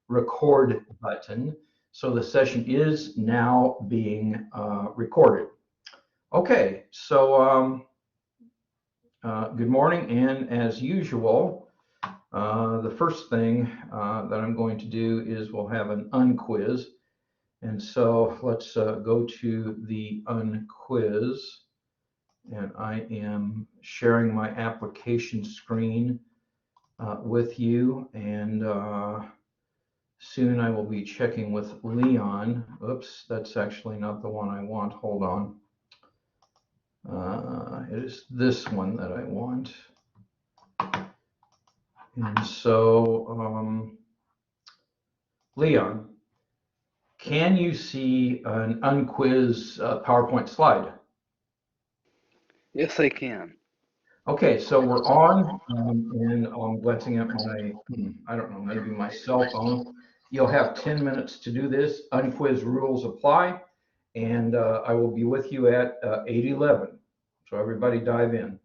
record button. So the session is now being recorded. Okay, so good morning, and as usual, the first thing that I'm going to do is we'll have an unquiz. And so let's go to the unquiz. And I am sharing my application screen with you. And soon I will be checking with Leon. Oops, that's actually not the one I want. Hold on. It is this one that I want. And so, Leon, can you see an unquiz PowerPoint slide? Yes, I can. Okay, so we're on, and I'm glancing at my, I don't know, maybe my cell phone. You'll have 10 minutes to do this. Unquiz rules apply, and I will be with you at 8:11. So everybody dive in.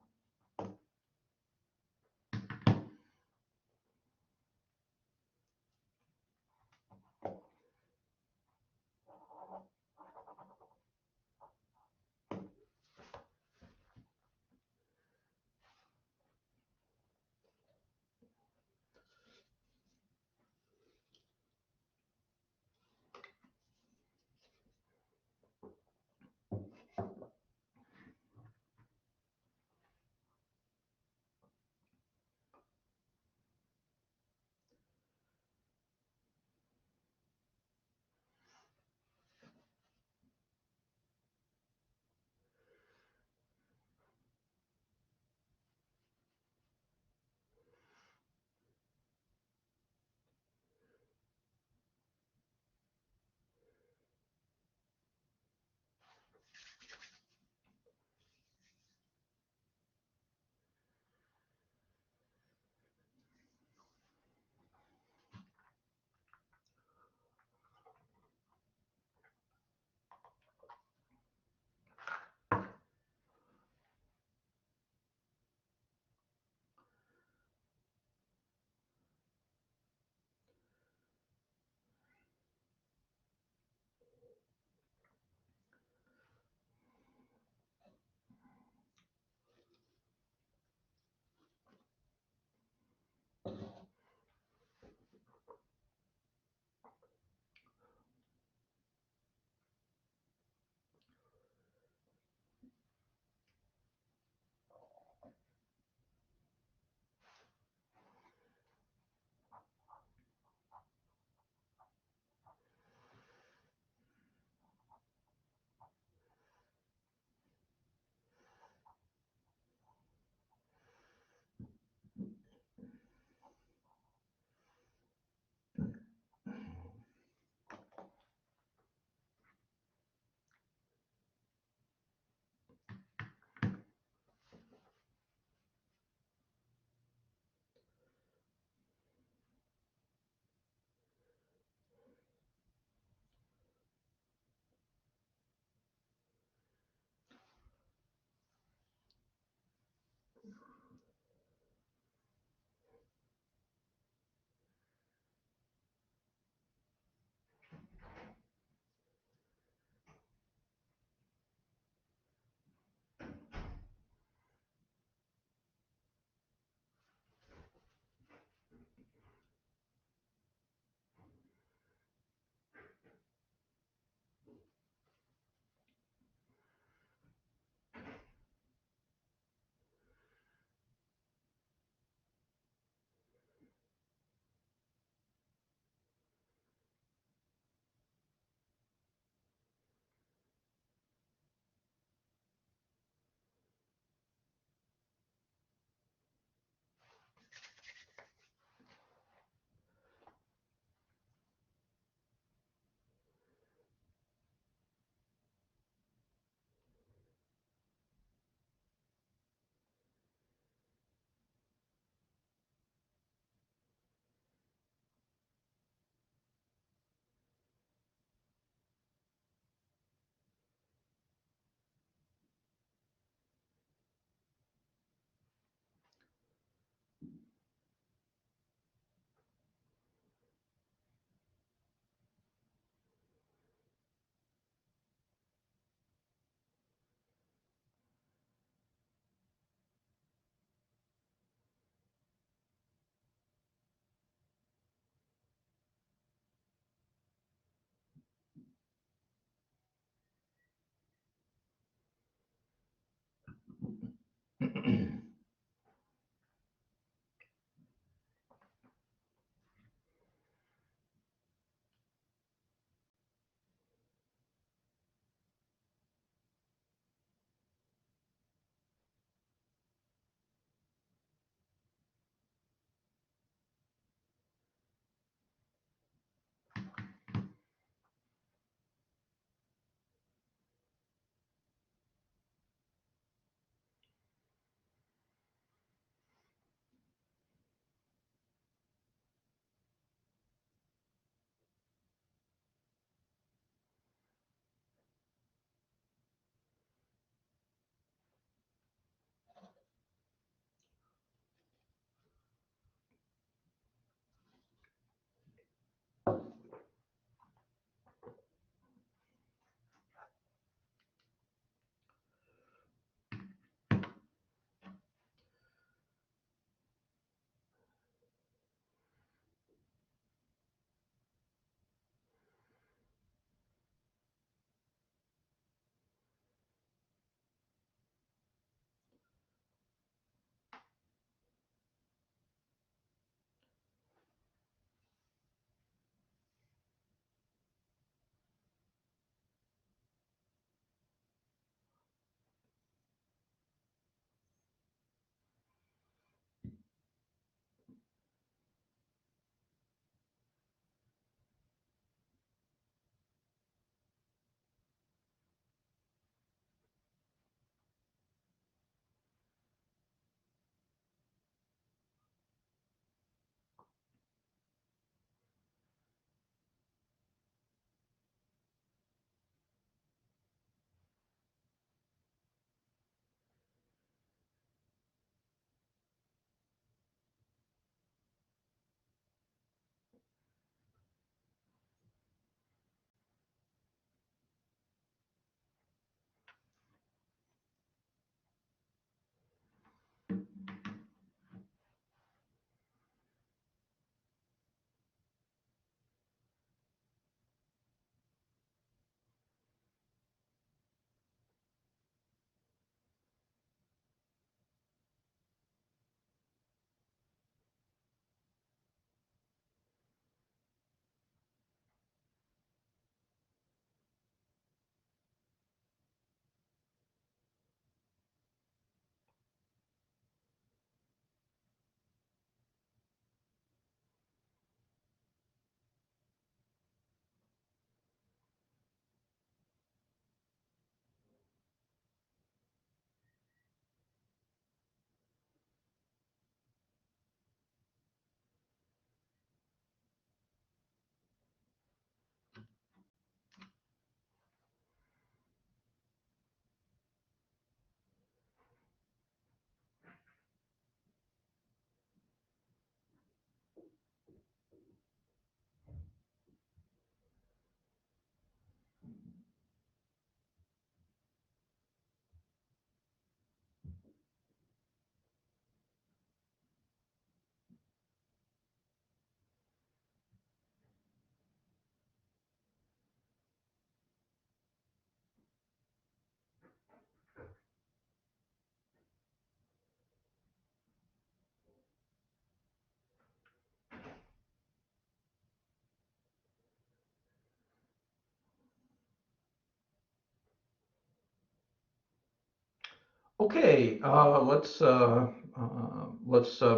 Okay, let's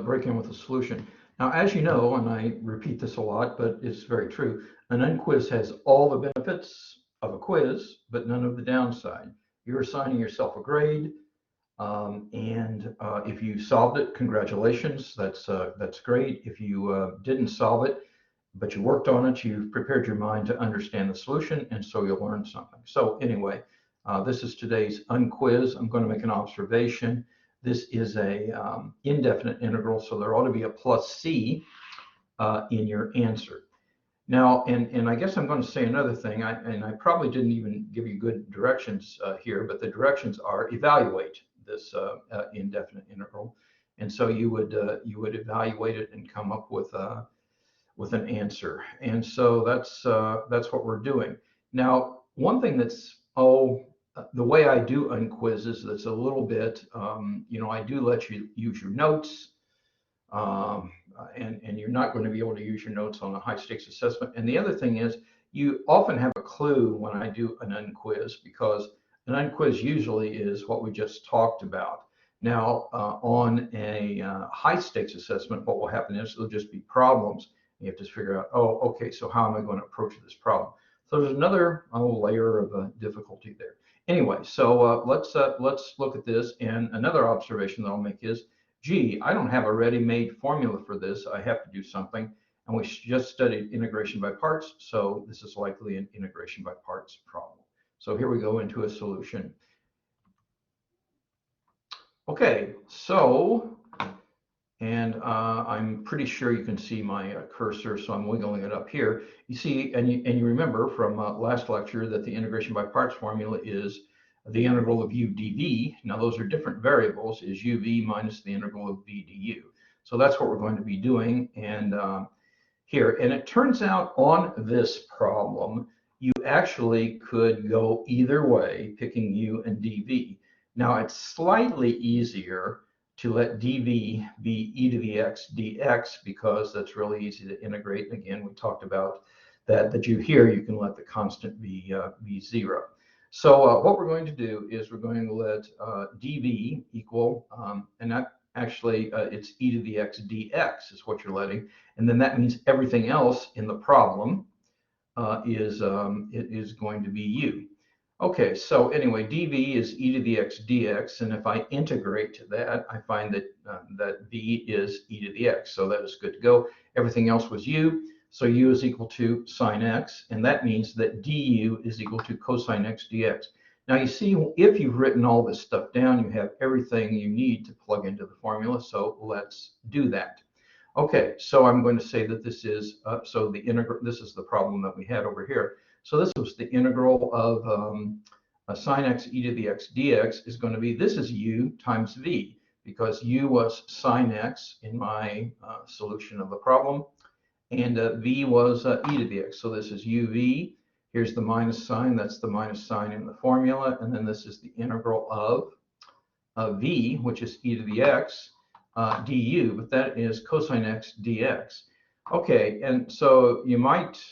break in with a solution. Now, as you know, and I repeat this a lot, but it's very true, an unquiz has all the benefits of a quiz, but none of the downside. You're assigning yourself a grade, and if you solved it, congratulations, that's great. If you didn't solve it, but you worked on it, you've prepared your mind to understand the solution, and so you'll learn something. So anyway, this is today's unquiz. I'm going to make an observation. This is a indefinite integral, so there ought to be a plus C in your answer. Now, and I guess I'm going to say another thing, and I probably didn't even give you good directions here, but the directions are evaluate this indefinite integral. And so you would evaluate it and come up with an answer. And so that's what we're doing. Now, one thing that's the way I do unquizzes, that's a little bit, I do let you use your notes, and you're not going to be able to use your notes on a high stakes assessment. And the other thing is, you often have a clue when I do an unquiz, because an unquiz usually is what we just talked about. Now, on a high stakes assessment, what will happen is there'll just be problems. You have to figure out, oh, okay, so how am I going to approach this problem? So there's another layer of difficulty there. Anyway, so let's look at this. And another observation that I'll make is, gee, I don't have a ready-made formula for this. I have to do something. And we just studied integration by parts, so this is likely an integration by parts problem. So here we go into a solution. Okay, so, and I'm pretty sure you can see my cursor, so I'm wiggling it up here. You see, and you remember from last lecture that the integration by parts formula is the integral of u dv. Now those are different variables, is uv minus the integral of v du. So that's what we're going to be doing, and here. And it turns out on this problem, you actually could go either way, picking u and dv. Now it's slightly easier to let dv be e to the x dx, because that's really easy to integrate. And again, we talked about that u here, you can let the constant be 0. So what we're going to do is we're going to let dv equal, and that actually it's e to the x dx is what you're letting, and then that means everything else in the problem is going to be u. Okay, so anyway, dv is e to the x dx, and if I integrate that, I find that that v is e to the x, so that is good to go. Everything else was u, so u is equal to sine x, and that means that du is equal to cosine x dx. Now you see, if you've written all this stuff down, you have everything you need to plug into the formula, so let's do that. Okay, so I'm going to say that this is, so the integral, this is the problem that we had over here. So this was the integral of sine x e to the x dx is going to be, this is u times v, because u was sine x in my solution of the problem, and v was e to the x. So this is uv. Here's the minus sign. That's the minus sign in the formula. And then this is the integral of v, which is e to the x du, but that is cosine x dx. Okay, and so you might,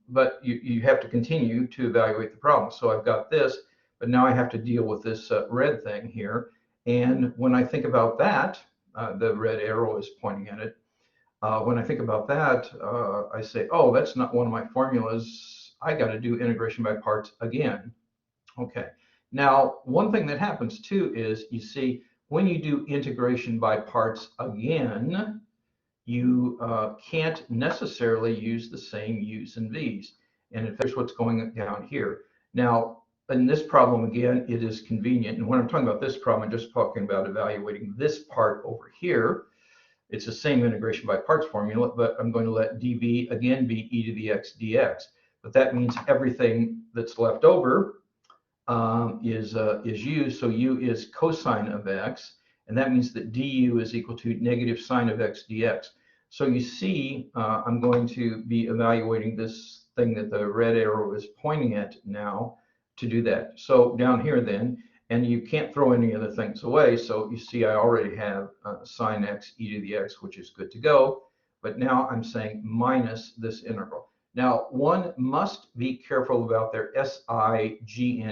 but you have to continue to evaluate the problem. So I've got this, but now I have to deal with this red thing here. And when I think about that, the red arrow is pointing at it. When I think about that, I say, oh, that's not one of my formulas. I got to do integration by parts again. Okay. Now, one thing that happens too is, you see, when you do integration by parts again, you can't necessarily use the same u's and v's. And if there's what's going down here. Now, in this problem, again, it is convenient. And when I'm talking about this problem, I'm just talking about evaluating this part over here. It's the same integration by parts formula, but I'm going to let dv again be e to the x dx. But that means everything that's left over is u. So u is cosine of x, and that means that du is equal to negative sine of x dx. So you see, I'm going to be evaluating this thing that the red arrow is pointing at now to do that. So down here then, and you can't throw any other things away. So you see, I already have sine x e to the x, which is good to go. But now I'm saying minus this integral. Now, one must be careful about their SIGNSs,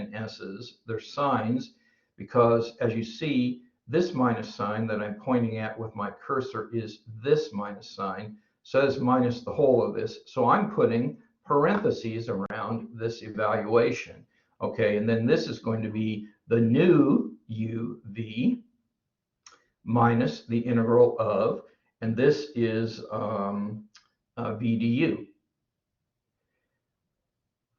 their signs, because as you see, this minus sign that I'm pointing at with my cursor is this minus sign, says minus the whole of this. So I'm putting parentheses around this evaluation. Okay, and then this is going to be the new uv minus the integral of, and this is v du.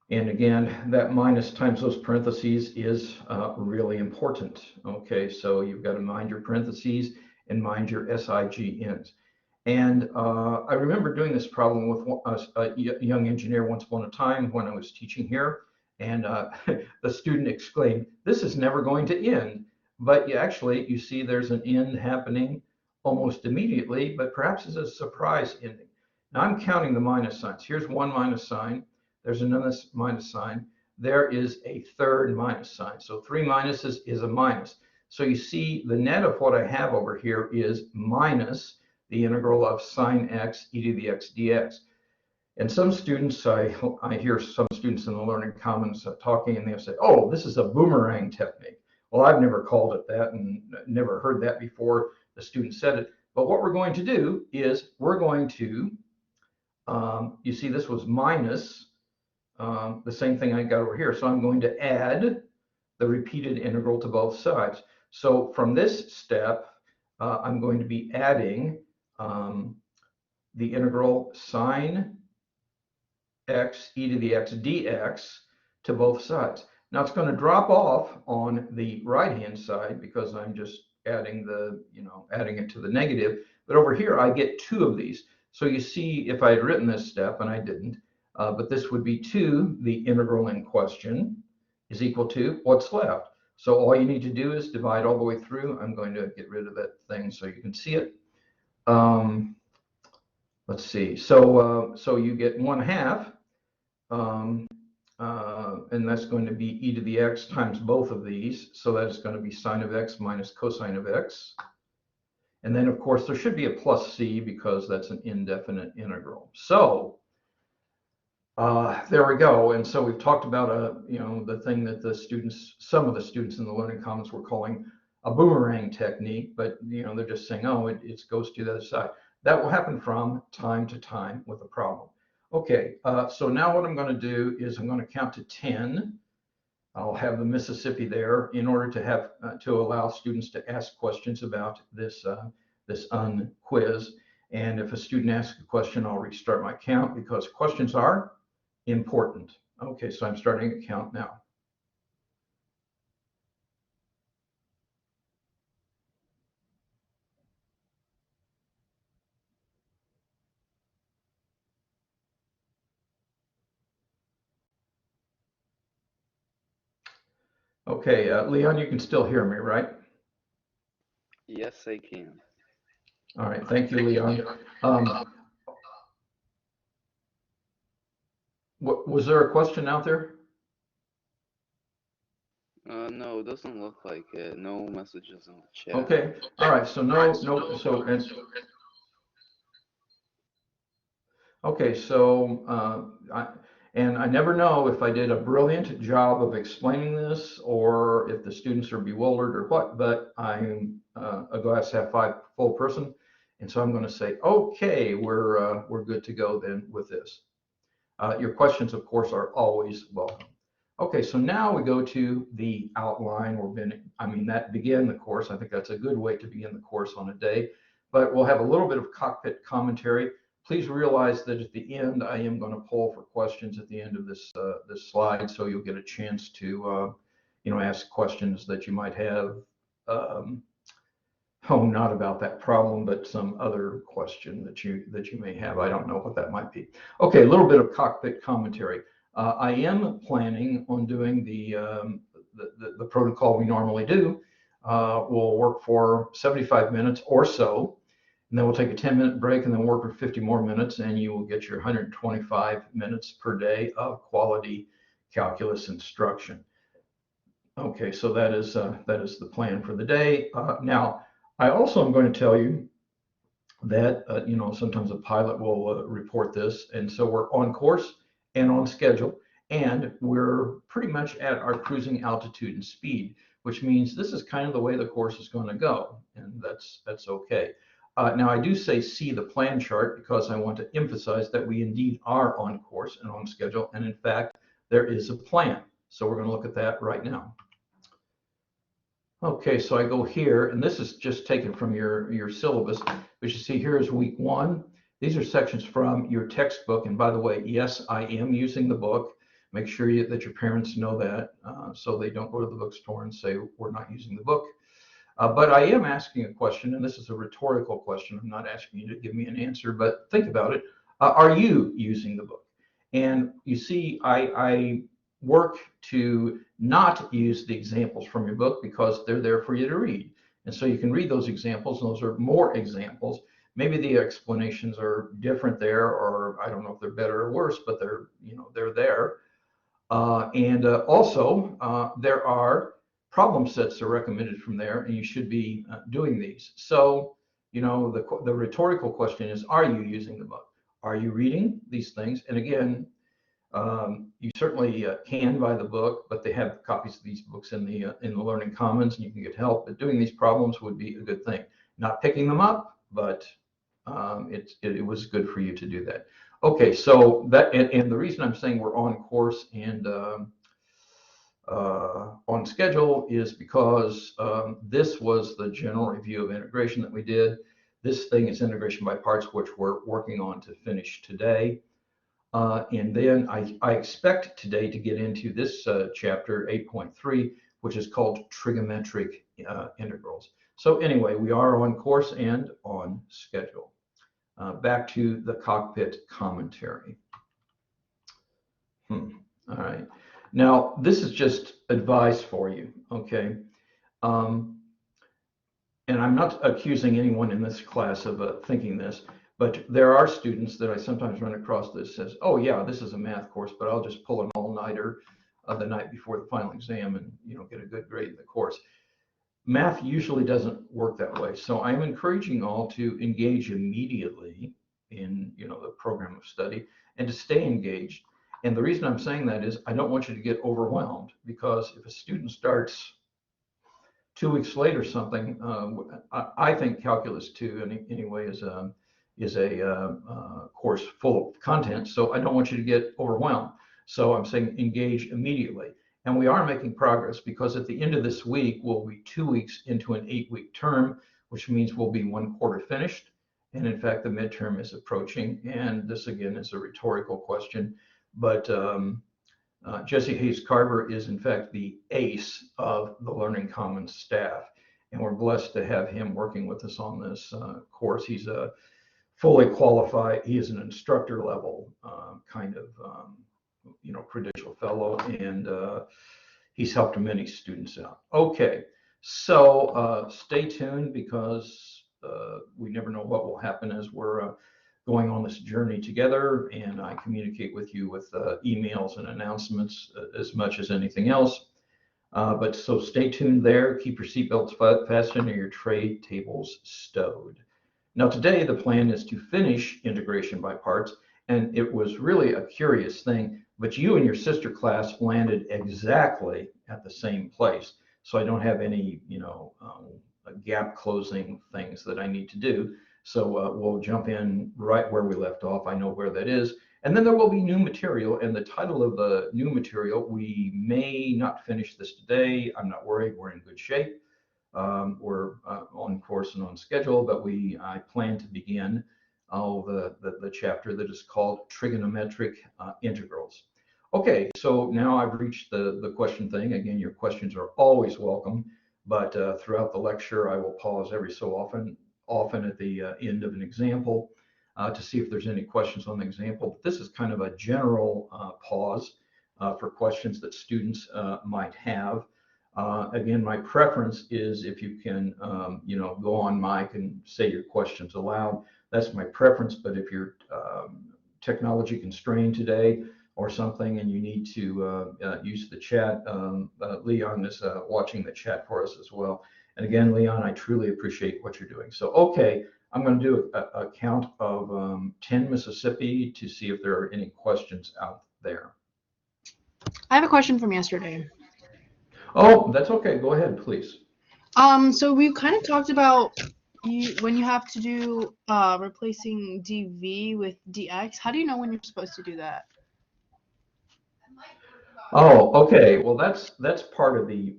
And again, that minus times those parentheses is really important. Okay, so you've got to mind your parentheses and mind your SIGNs. And I remember doing this problem with a young engineer once upon a time when I was teaching here. And the student exclaimed, "This is never going to end." But you see there's an end happening almost immediately, but perhaps it's a surprise ending. Now I'm counting the minus signs. Here's one minus sign. There's another minus sign. there is a third minus sign. So 3 minuses is a minus. So you see the net of what I have over here is minus the integral of sine x e to the x dx. And some students, I hear some students in the Learning Commons talking, and they'll say, oh, this is a boomerang technique. Well, I've never called it that and never heard that before the student said it. But what we're going to do is we're going to, you see this was minus the same thing I got over here. So I'm going to add the repeated integral to both sides. So from this step, I'm going to be adding the integral sine x e to the x dx to both sides. Now it's going to drop off on the right-hand side because I'm just adding the, adding it to the negative. But over here, I get 2 of these. So you see, if I had written this step, and I didn't, but this would be 2, the integral in question is equal to what's left. So all you need to do is divide all the way through. I'm going to get rid of that thing so you can see it. Let's see. So you get 1/2, and that's going to be e to the x times both of these. So that's going to be sine of x minus cosine of x. And then, of course, there should be a plus c because that's an indefinite integral. So there we go. And so we've talked about the thing that some of the students in the Learning Commons were calling a boomerang technique, but they're just saying, oh, it goes to the other side. That will happen from time to time with a problem. Okay, so now what I'm going to do is I'm going to count to 10. I'll have the Mississippi there in order to have to allow students to ask questions about this quiz. And if a student asks a question, I'll restart my count because questions are important. Okay, so I'm starting a count now. Okay, Leon, you can still hear me, right? Yes, I can. All right, thank you, Leon. Was there a question out there? No, it doesn't look like it. No messages in the chat. Okay, all right, so okay, so I never know if I did a brilliant job of explaining this or if the students are bewildered or what, but I'm a glass half full person, and so I'm going to say, okay, we're good to go then with this. Your questions, of course, are always welcome. Okay, so now we go to the outline. That began the course. I think that's a good way to begin the course on a day, but we'll have a little bit of cockpit commentary. Please realize that at the end, I am going to poll for questions at the end of this slide, so you'll get a chance to ask questions that you might have. Not about that problem, but some other question that you may have. I don't know what that might be. Okay, a little bit of cockpit commentary. I am planning on doing the protocol we normally do. We'll work for 75 minutes or so, and then we'll take a 10-minute break and then work for 50 more minutes, and you will get your 125 minutes per day of quality calculus instruction. Okay, so that is the plan for the day. Now, I also am going to tell you that sometimes a pilot will report this, and so we're on course and on schedule, and we're pretty much at our cruising altitude and speed, which means this is kind of the way the course is going to go, and that's okay. Now I do say see the plan chart because I want to emphasize that we indeed are on course and on schedule, and in fact there is a plan. So we're going to look at that right now. Okay, so I go here, and this is just taken from your syllabus, but you see here is week 1. These are sections from your textbook, and by the way, yes, I am using the book. Make sure that your parents know that, so they don't go to the bookstore and say we're not using the book. But I am asking a question, and this is a rhetorical question. I'm not asking you to give me an answer, but think about it. Are you using the book? And you see, I work to not use the examples from your book because they're there for you to read. And so you can read those examples, and those are more examples. Maybe the explanations are different there, or I don't know if they're better or worse, but they're there. Also, there are problem sets that are recommended from there, and you should be doing these. So, you know, the rhetorical question is, are you using the book? Are you reading these things? And again, you certainly can buy the book, but they have copies of these books in the Learning Commons, and you can get help. But doing these problems would be a good thing. Not picking them up, but it was good for you to do that. Okay, so that and the reason I'm saying we're on course and on schedule is because this was the general review of integration that we did. This thing is integration by parts, which we're working on to finish today. And then I expect today to get into this chapter 8.3, which is called Trigonometric Integrals. So anyway, we are on course and on schedule. Back to the cockpit commentary. All right. Now, this is just advice for you, okay? And I'm not accusing anyone in this class of thinking this, but there are students that I sometimes run across that says, oh yeah, this is a math course, but I'll just pull an all-nighter the night before the final exam and, you know, get a good grade in the course. Math usually doesn't work that way. So I'm encouraging all to engage immediately in, you know, the program of study and to stay engaged. And the reason I'm saying that is I don't want you to get overwhelmed, because if a student starts 2 weeks late or something, I think Calculus 2 anyway is a course full of content, so I don't want you to get overwhelmed. So I'm saying engage immediately. And we are making progress, because at the end of this week, we'll be 2 weeks into an 8-week term, which means we'll be 1 quarter finished. And in fact, the midterm is approaching. And this again is a rhetorical question, but Jesse Hayes Carver is in fact the ace of the Learning Commons staff. And we're blessed to have him working with us on this course. He's a fully qualified, he is an instructor level kind of you know, credential fellow, and he's helped many students out. Okay, so stay tuned, because we never know what will happen as we're going on this journey together, and I communicate with you with emails and announcements as much as anything else. But so stay tuned there, keep your seatbelts fastened and your tray tables stowed. Now today the plan is to finish integration by parts, and it was really a curious thing, but you and your sister class landed exactly at the same place. So I don't have any, you know, gap closing things that I need to do. So we'll jump in right where we left off. I know where that is. And then there will be new material, and the title of the new material, we may not finish this today. I'm not worried, we're in good shape. We're on course and on schedule, but I plan to begin the chapter that is called Trigonometric Integrals. Okay, so now I've reached the question thing. Again, your questions are always welcome, but throughout the lecture, I will pause every so often at the end of an example to see if there's any questions on the example. This is kind of a general pause for questions that students might have. Again, my preference is if you can, you know, go on mic and say your questions aloud. That's my preference. But if you're technology constrained today or something, and you need to use the chat, Leon is watching the chat for us as well. And again, Leon, I truly appreciate what you're doing. So, okay, I'm going to do a count of 10 Mississippi to see if there are any questions out there. I have a question from yesterday. Oh, that's okay. Go ahead, please. So we kind of talked about when you have to do replacing dv with dx. How do you know when you're supposed to do that? Oh, okay. Well, that's part of the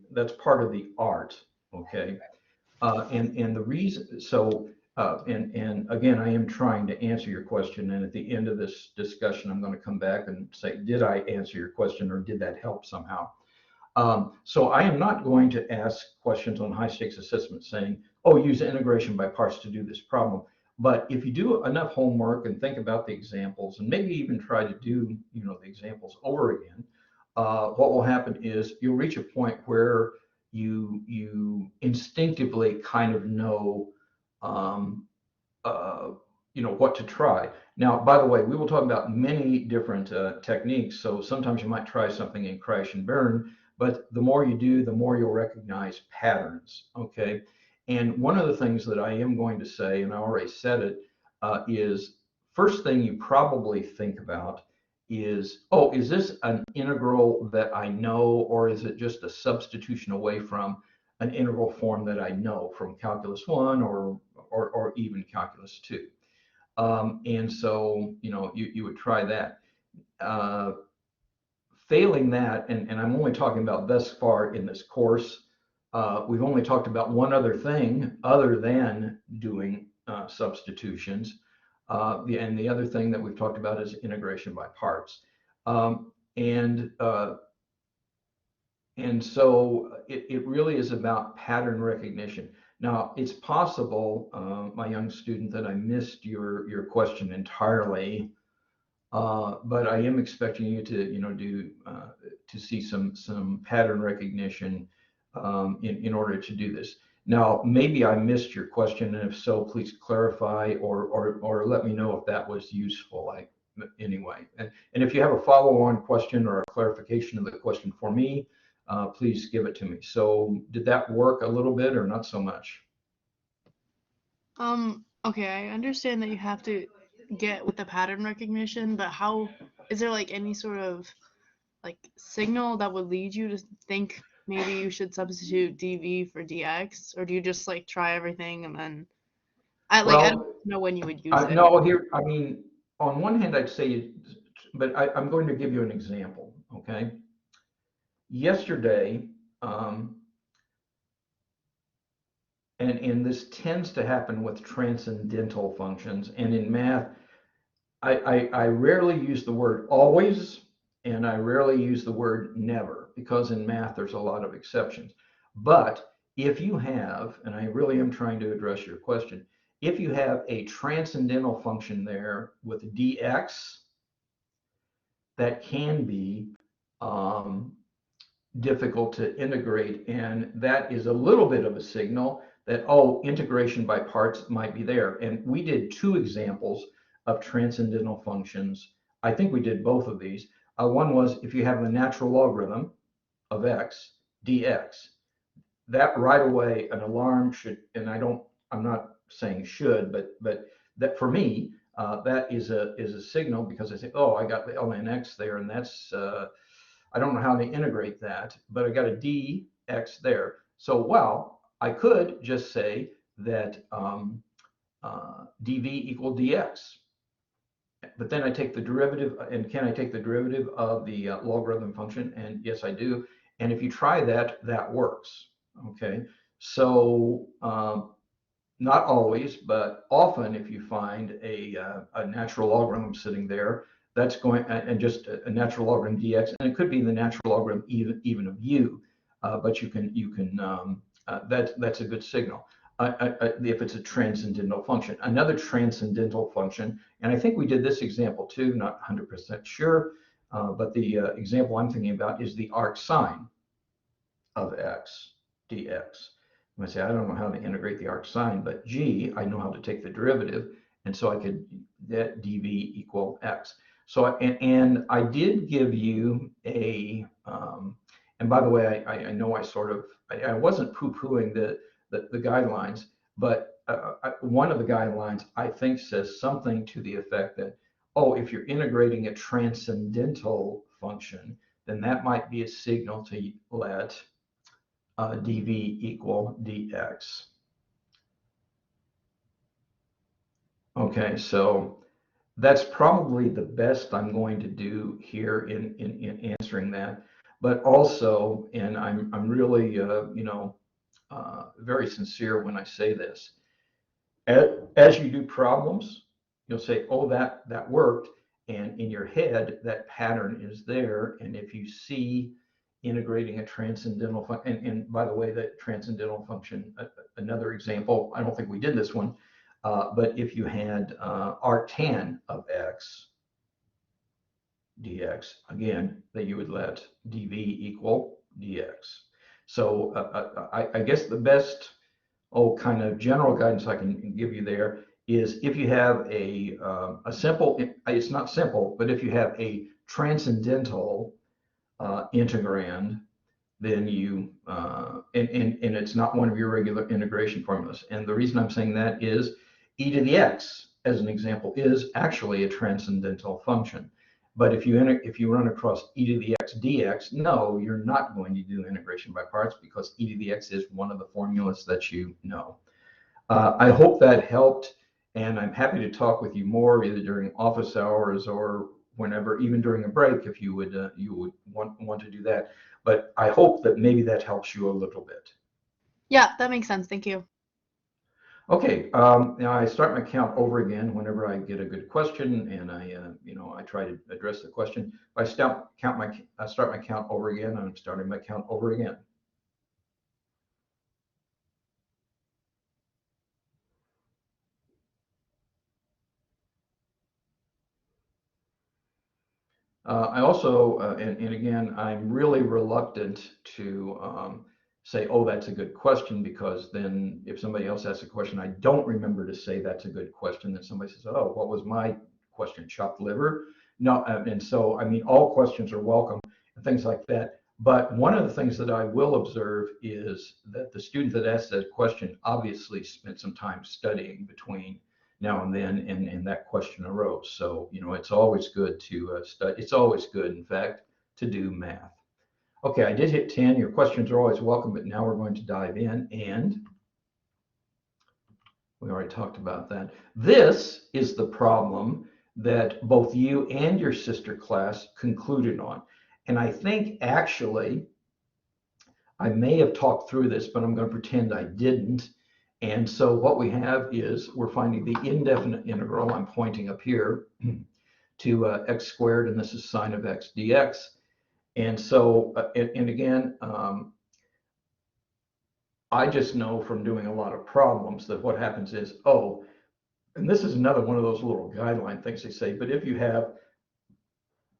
art. Okay, and the reason. So, and again, I am trying to answer your question. And at the end of this discussion, I'm going to come back and say, did I answer your question, or did that help somehow? So I am not going to ask questions on high stakes assessment saying, oh, use integration by parts to do this problem. But if you do enough homework and think about the examples, and maybe even try to do, you know, the examples over again, what will happen is you'll reach a point where you instinctively kind of know, what to try. Now, by the way, we will talk about many different techniques. So sometimes you might try something and crash and burn, but the more you do, the more you'll recognize patterns. Okay. And one of the things that I am going to say, and I already said it, is first thing you probably think about is, oh, is this an integral that I know, or is it just a substitution away from an integral form that I know from calculus 1 or even calculus 2? And so, you would try that. Failing that, and I'm only talking about thus far in this course, we've only talked about one other thing other than doing substitutions. And the other thing that we've talked about is integration by parts. And so it really is about pattern recognition. Now, it's possible, my young student, that I missed your question entirely, but I am expecting you to to see some pattern recognition in order to do this. Now, maybe I missed your question, and if so, please clarify or let me know if that was useful. Anyway, and if you have a follow-on question or a clarification of the question for me, please give it to me. So did that work a little bit or not so much? Okay, I understand that you have to get with the pattern recognition, but how is there like any sort of like signal that would lead you to think maybe you should substitute dv for dx, or do you just like try everything and then I don't know when you would use it? No, here, I mean, on one hand, I'd say, but I'm going to give you an example, okay? Yesterday, and this tends to happen with transcendental functions, and in math, I rarely use the word always, and I rarely use the word never, because in math, there's a lot of exceptions. But if you have, and I really am trying to address your question, if you have a transcendental function there with dx, that can be difficult to integrate, and that is a little bit of a signal that, oh, integration by parts might be there. And we did 2 examples of transcendental functions. I think we did both of these. One was if you have a natural logarithm of x dx, that right away an alarm should, and I'm not saying should, but that for me, that is a signal, because I say, oh, I got the ln x there, and that's I don't know how to integrate that, but I got a dx there. So, well, I could just say that dv equal dx, but then I take the derivative, and can I take the derivative of the logarithm function? And yes, I do. And if you try that, that works. Okay, so not always, but often, if you find a natural logarithm sitting there, that's going, and just a natural logarithm dx, and it could be the natural logarithm even of u, but you can that's a good signal. If it's a transcendental function. Another transcendental function, and I think we did this example too, not 100% sure, but the example I'm thinking about is the arc sine of x dx. I say, I don't know how to integrate the arc sine, but G, I know how to take the derivative, and so I could get dv equal x. So, and I did give you a, and by the way, I know I wasn't poo-pooing the guidelines, but one of the guidelines I think says something to the effect that, oh, if you're integrating a transcendental function, then that might be a signal to let dv equal dx. Okay, so that's probably the best I'm going to do here in answering that. But also, and I'm really very sincere when I say this, as you do problems, you'll say, oh, that worked, and in your head that pattern is there. And if you see integrating a transcendental function, and by the way, that transcendental function, another example, I don't think we did this one, but if you had arctan of x dx, again, that you would let dv equal dx. So I guess the best kind of general guidance I can give you there is if you have a simple, it's not simple, but if you have a transcendental integrand, then you, and it's not one of your regular integration formulas. And the reason I'm saying that is e to the x, as an example, is actually a transcendental function. But if you run across e to the x dx, no, you're not going to do integration by parts because e to the x is one of the formulas that you know. I hope that helped, and I'm happy to talk with you more either during office hours or whenever, even during a break, if you would want to do that. But I hope that maybe that helps you a little bit. Yeah, that makes sense. Thank you. Okay, now I start my count over again whenever I get a good question, and I try to address the question. If I start my count over again, I'm starting my count over again. I also, and again, I'm really reluctant to say, oh, that's a good question, because then if somebody else asks a question, I don't remember to say that's a good question, then somebody says, oh, what was my question, chopped liver? No, and so, I mean, all questions are welcome and things like that. But one of the things that I will observe is that the student that asked that question obviously spent some time studying between now and then, and that question arose. So, it's always good to study. It's always good, in fact, to do math. Okay, I did hit 10. Your questions are always welcome, but now we're going to dive in, and we already talked about that. This is the problem that both you and your sister class concluded on. And I think actually, I may have talked through this, but I'm going to pretend I didn't. And so what we have is we're finding the indefinite integral. I'm pointing up here to x squared, and this is sine of x dx. And so, and again, I just know from doing a lot of problems that what happens is, oh, and this is another one of those little guideline things they say, but if you have,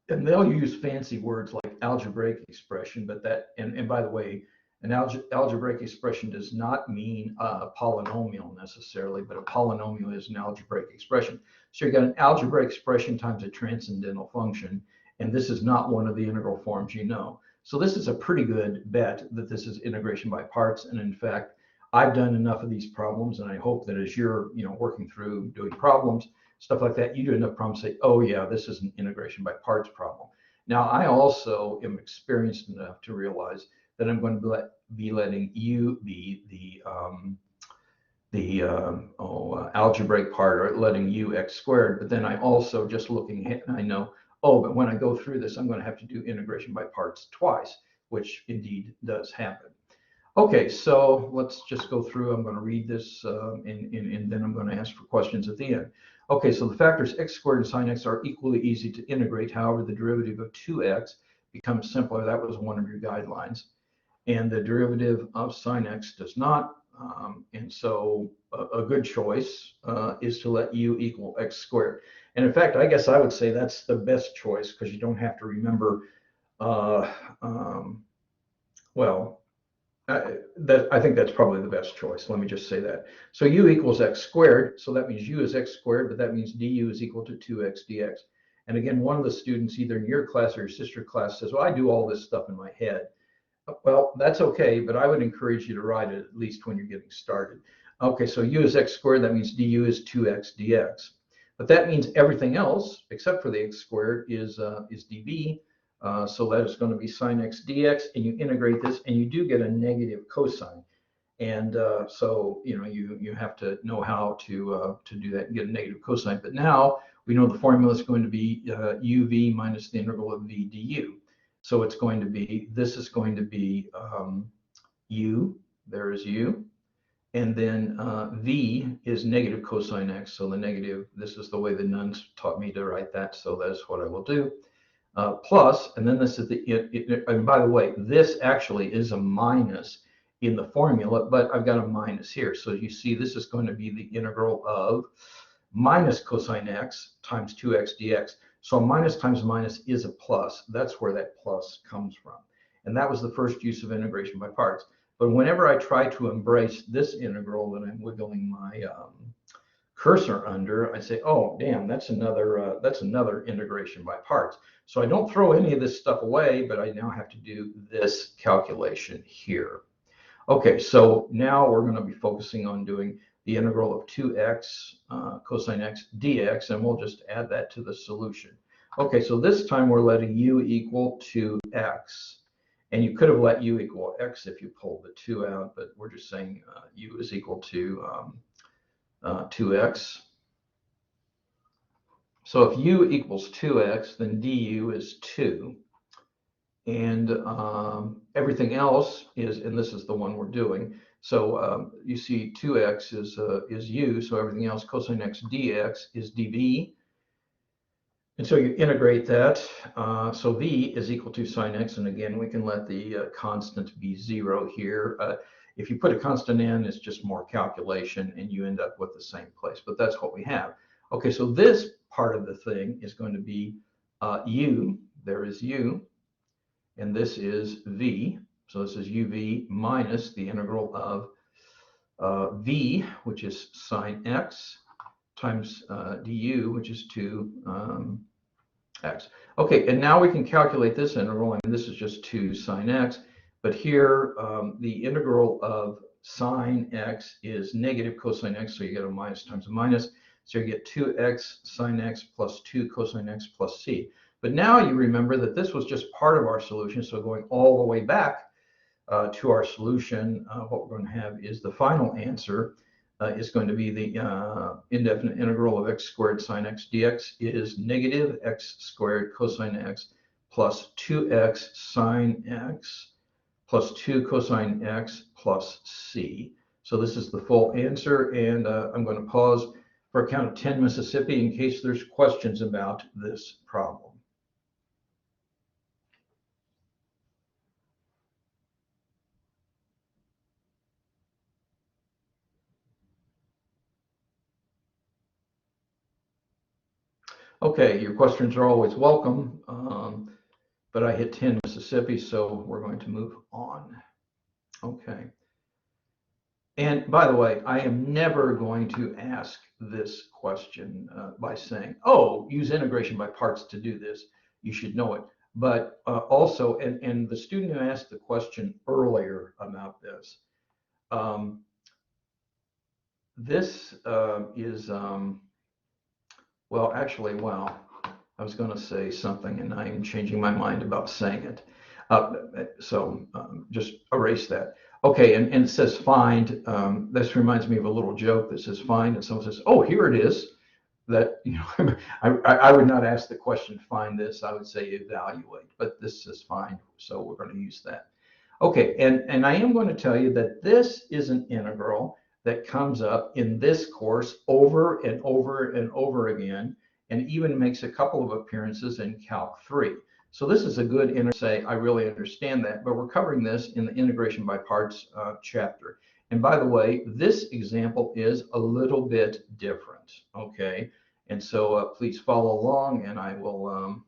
and they'll use fancy words like algebraic expression, but that, and by the way, an algebraic expression does not mean a polynomial necessarily, but a polynomial is an algebraic expression. So you've got an algebraic expression times a transcendental function, and this is not one of the integral forms you know. So this is a pretty good bet that this is integration by parts, and in fact, I've done enough of these problems, and I hope that as you're working through doing problems, stuff like that, you do enough problems to say, oh yeah, this is an integration by parts problem. Now, I also am experienced enough to realize that I'm going to be letting u be the algebraic part, or letting u x squared. But then I also just looking at, I know, oh, but when I go through this, I'm going to have to do integration by parts twice, which indeed does happen. Okay, so let's just go through. I'm going to read this, and then I'm going to ask for questions at the end. Okay, so the factors x squared and sine x are equally easy to integrate. However, the derivative of 2x becomes simpler. That was one of your guidelines. And the derivative of sine x does not. And so a good choice is to let u equal x squared. And in fact, I guess I would say that's the best choice, because you don't have to remember, I think that's probably the best choice. Let me just say that. So u equals x squared. So that means u is x squared, but that means du is equal to 2x dx. And again, one of the students, either in your class or your sister class, says, well, I do all this stuff in my head. Well, that's okay, but I would encourage you to write it at least when you're getting started. Okay, so u is x squared. That means du is 2x dx. But that means everything else, except for the x squared, is dv. So that is going to be sine x dx, and you integrate this, and you do get a negative cosine. And so you have to know how to do that and get a negative cosine. But now we know the formula is going to be uv minus the integral of v du. So it's going to be, this is going to be u, there is u, and then v is negative cosine x. So the negative, this is the way the nuns taught me to write that, so that's what I will do. Plus, and then this is and by the way, this actually is a minus in the formula, but I've got a minus here. So you see, this is going to be the integral of minus cosine x times 2x dx. So minus times minus is a plus. That's where that plus comes from. And that was the first use of integration by parts. But whenever I try to embrace this integral that I'm wiggling my cursor under, I say, oh, damn, that's another integration by parts. So I don't throw any of this stuff away, but I now have to do this calculation here. Okay, so now we're going to be focusing on doing the integral of 2x cosine x dx, and we'll just add that to the solution. Okay, so this time we're letting u equal 2x. And you could have let u equal x if you pulled the 2 out, but we're just saying u is equal to 2x. So if u equals 2x, then du is 2. And everything else is, and this is the one we're doing. So you see 2x is u, so everything else, cosine x dx is dv. And so you integrate that. So v is equal to sine x, and again, we can let the constant be 0 here. If you put a constant in, it's just more calculation, and you end up with the same place, but that's what we have. Okay, so this part of the thing is going to be u, there is u, and this is v. So this is uv minus the integral of v, which is sine x, times du, which is 2 x. Okay, and now we can calculate this integral. I mean, this is just 2 sine x, but here the integral of sine x is negative cosine x, so you get a minus times a minus. So you get 2x sine x plus 2 cosine x plus c. But now you remember that this was just part of our solution, so going all the way back to our solution, what we're going to have is the final answer is going to be the indefinite integral of x squared sine x dx is negative x squared cosine x plus 2x sine x plus 2 cosine x plus c. So this is the full answer, and I'm going to pause for a count of 10 Mississippi in case there's questions about this problem. Okay, your questions are always welcome, but I hit 10 Mississippi, so we're going to move on. Okay. And by the way, I am never going to ask this question by saying, oh, use integration by parts to do this. You should know it. But also, and the student who asked the question earlier about this, this is, well, actually, wow, I was going to say something and I'm changing my mind about saying it. So just erase that. Okay, and it says find. This reminds me of a little joke that says find, and someone says, oh, here it is. That, you know, I would not ask the question, find this. I would say evaluate, but this says find, so we're going to use that. Okay, and I am going to tell you that this is an integral that comes up in this course over and over and over again, and even makes a couple of appearances in Calc 3. So this is a good say, I really understand that, but we're covering this in the integration by parts chapter. And by the way, this example is a little bit different, okay? And so please follow along, and I will,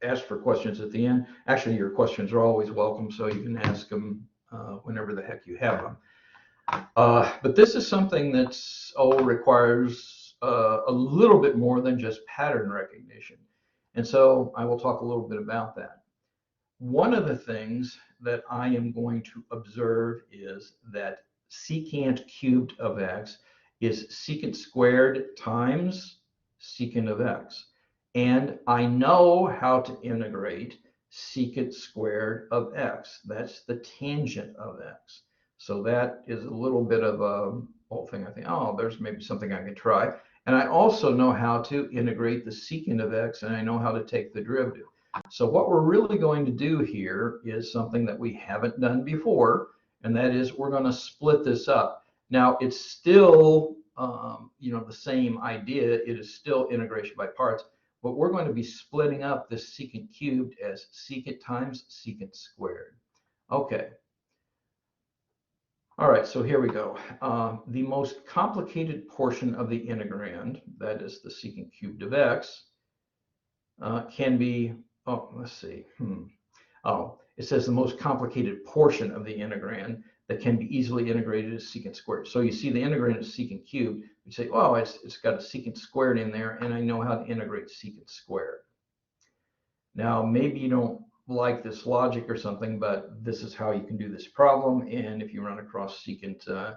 ask for questions at the end. Actually, your questions are always welcome, so you can ask them whenever the heck you have them. But this is something that's requires a little bit more than just pattern recognition. And so I will talk a little bit about that. One of the things that I am going to observe is that secant cubed of x is secant squared times secant of x. And I know how to integrate secant squared of x. That's the tangent of x. So that is a little bit of a whole thing. I think, oh, there's maybe something I could try. And I also know how to integrate the secant of x, and I know how to take the derivative. So what we're really going to do here is something that we haven't done before, and that is we're going to split this up. Now, it's still, the same idea. It is still integration by parts, but we're going to be splitting up this secant cubed as secant times secant squared. Okay. All right, so here we go. The most complicated portion of the integrand, that is the secant cubed of x, can be, let's see. Oh, it says the most complicated portion of the integrand, that can be easily integrated as secant squared. So you see the integrand is secant cubed. You say, oh, it's got a secant squared in there, and I know how to integrate secant squared. Now, maybe you don't like this logic or something, but this is how you can do this problem. And if you run across secant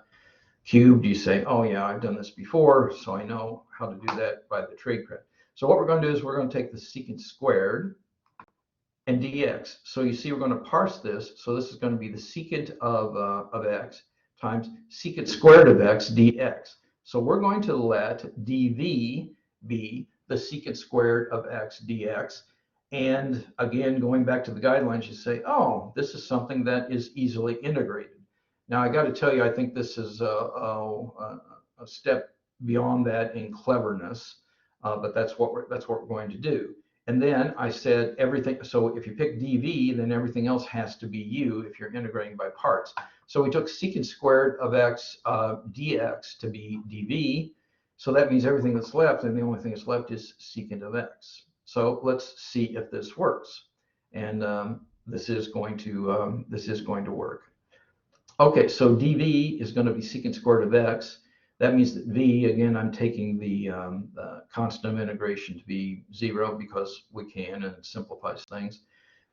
cubed, you say, oh yeah, I've done this before, so I know how to do that by the trig cred. So what we're going to do is we're going to take the secant squared and dx. So you see we're going to parse this. So this is going to be the secant of x times secant squared of x dx. So we're going to let dv be the secant squared of x dx. And again, going back to the guidelines, you say, oh, this is something that is easily integrated. Now, I got to tell you, I think this is a step beyond that in cleverness, but that's what we're going to do. And then I said everything. So if you pick dv, then everything else has to be u if you're integrating by parts. So we took secant squared of x dx to be dv. So that means everything that's left, and the only thing that's left is secant of x. So let's see if this works. And this is going to work. Okay, so dv is going to be secant squared of x. That means that v, again, I'm taking the constant of integration to be 0 because we can, and it simplifies things.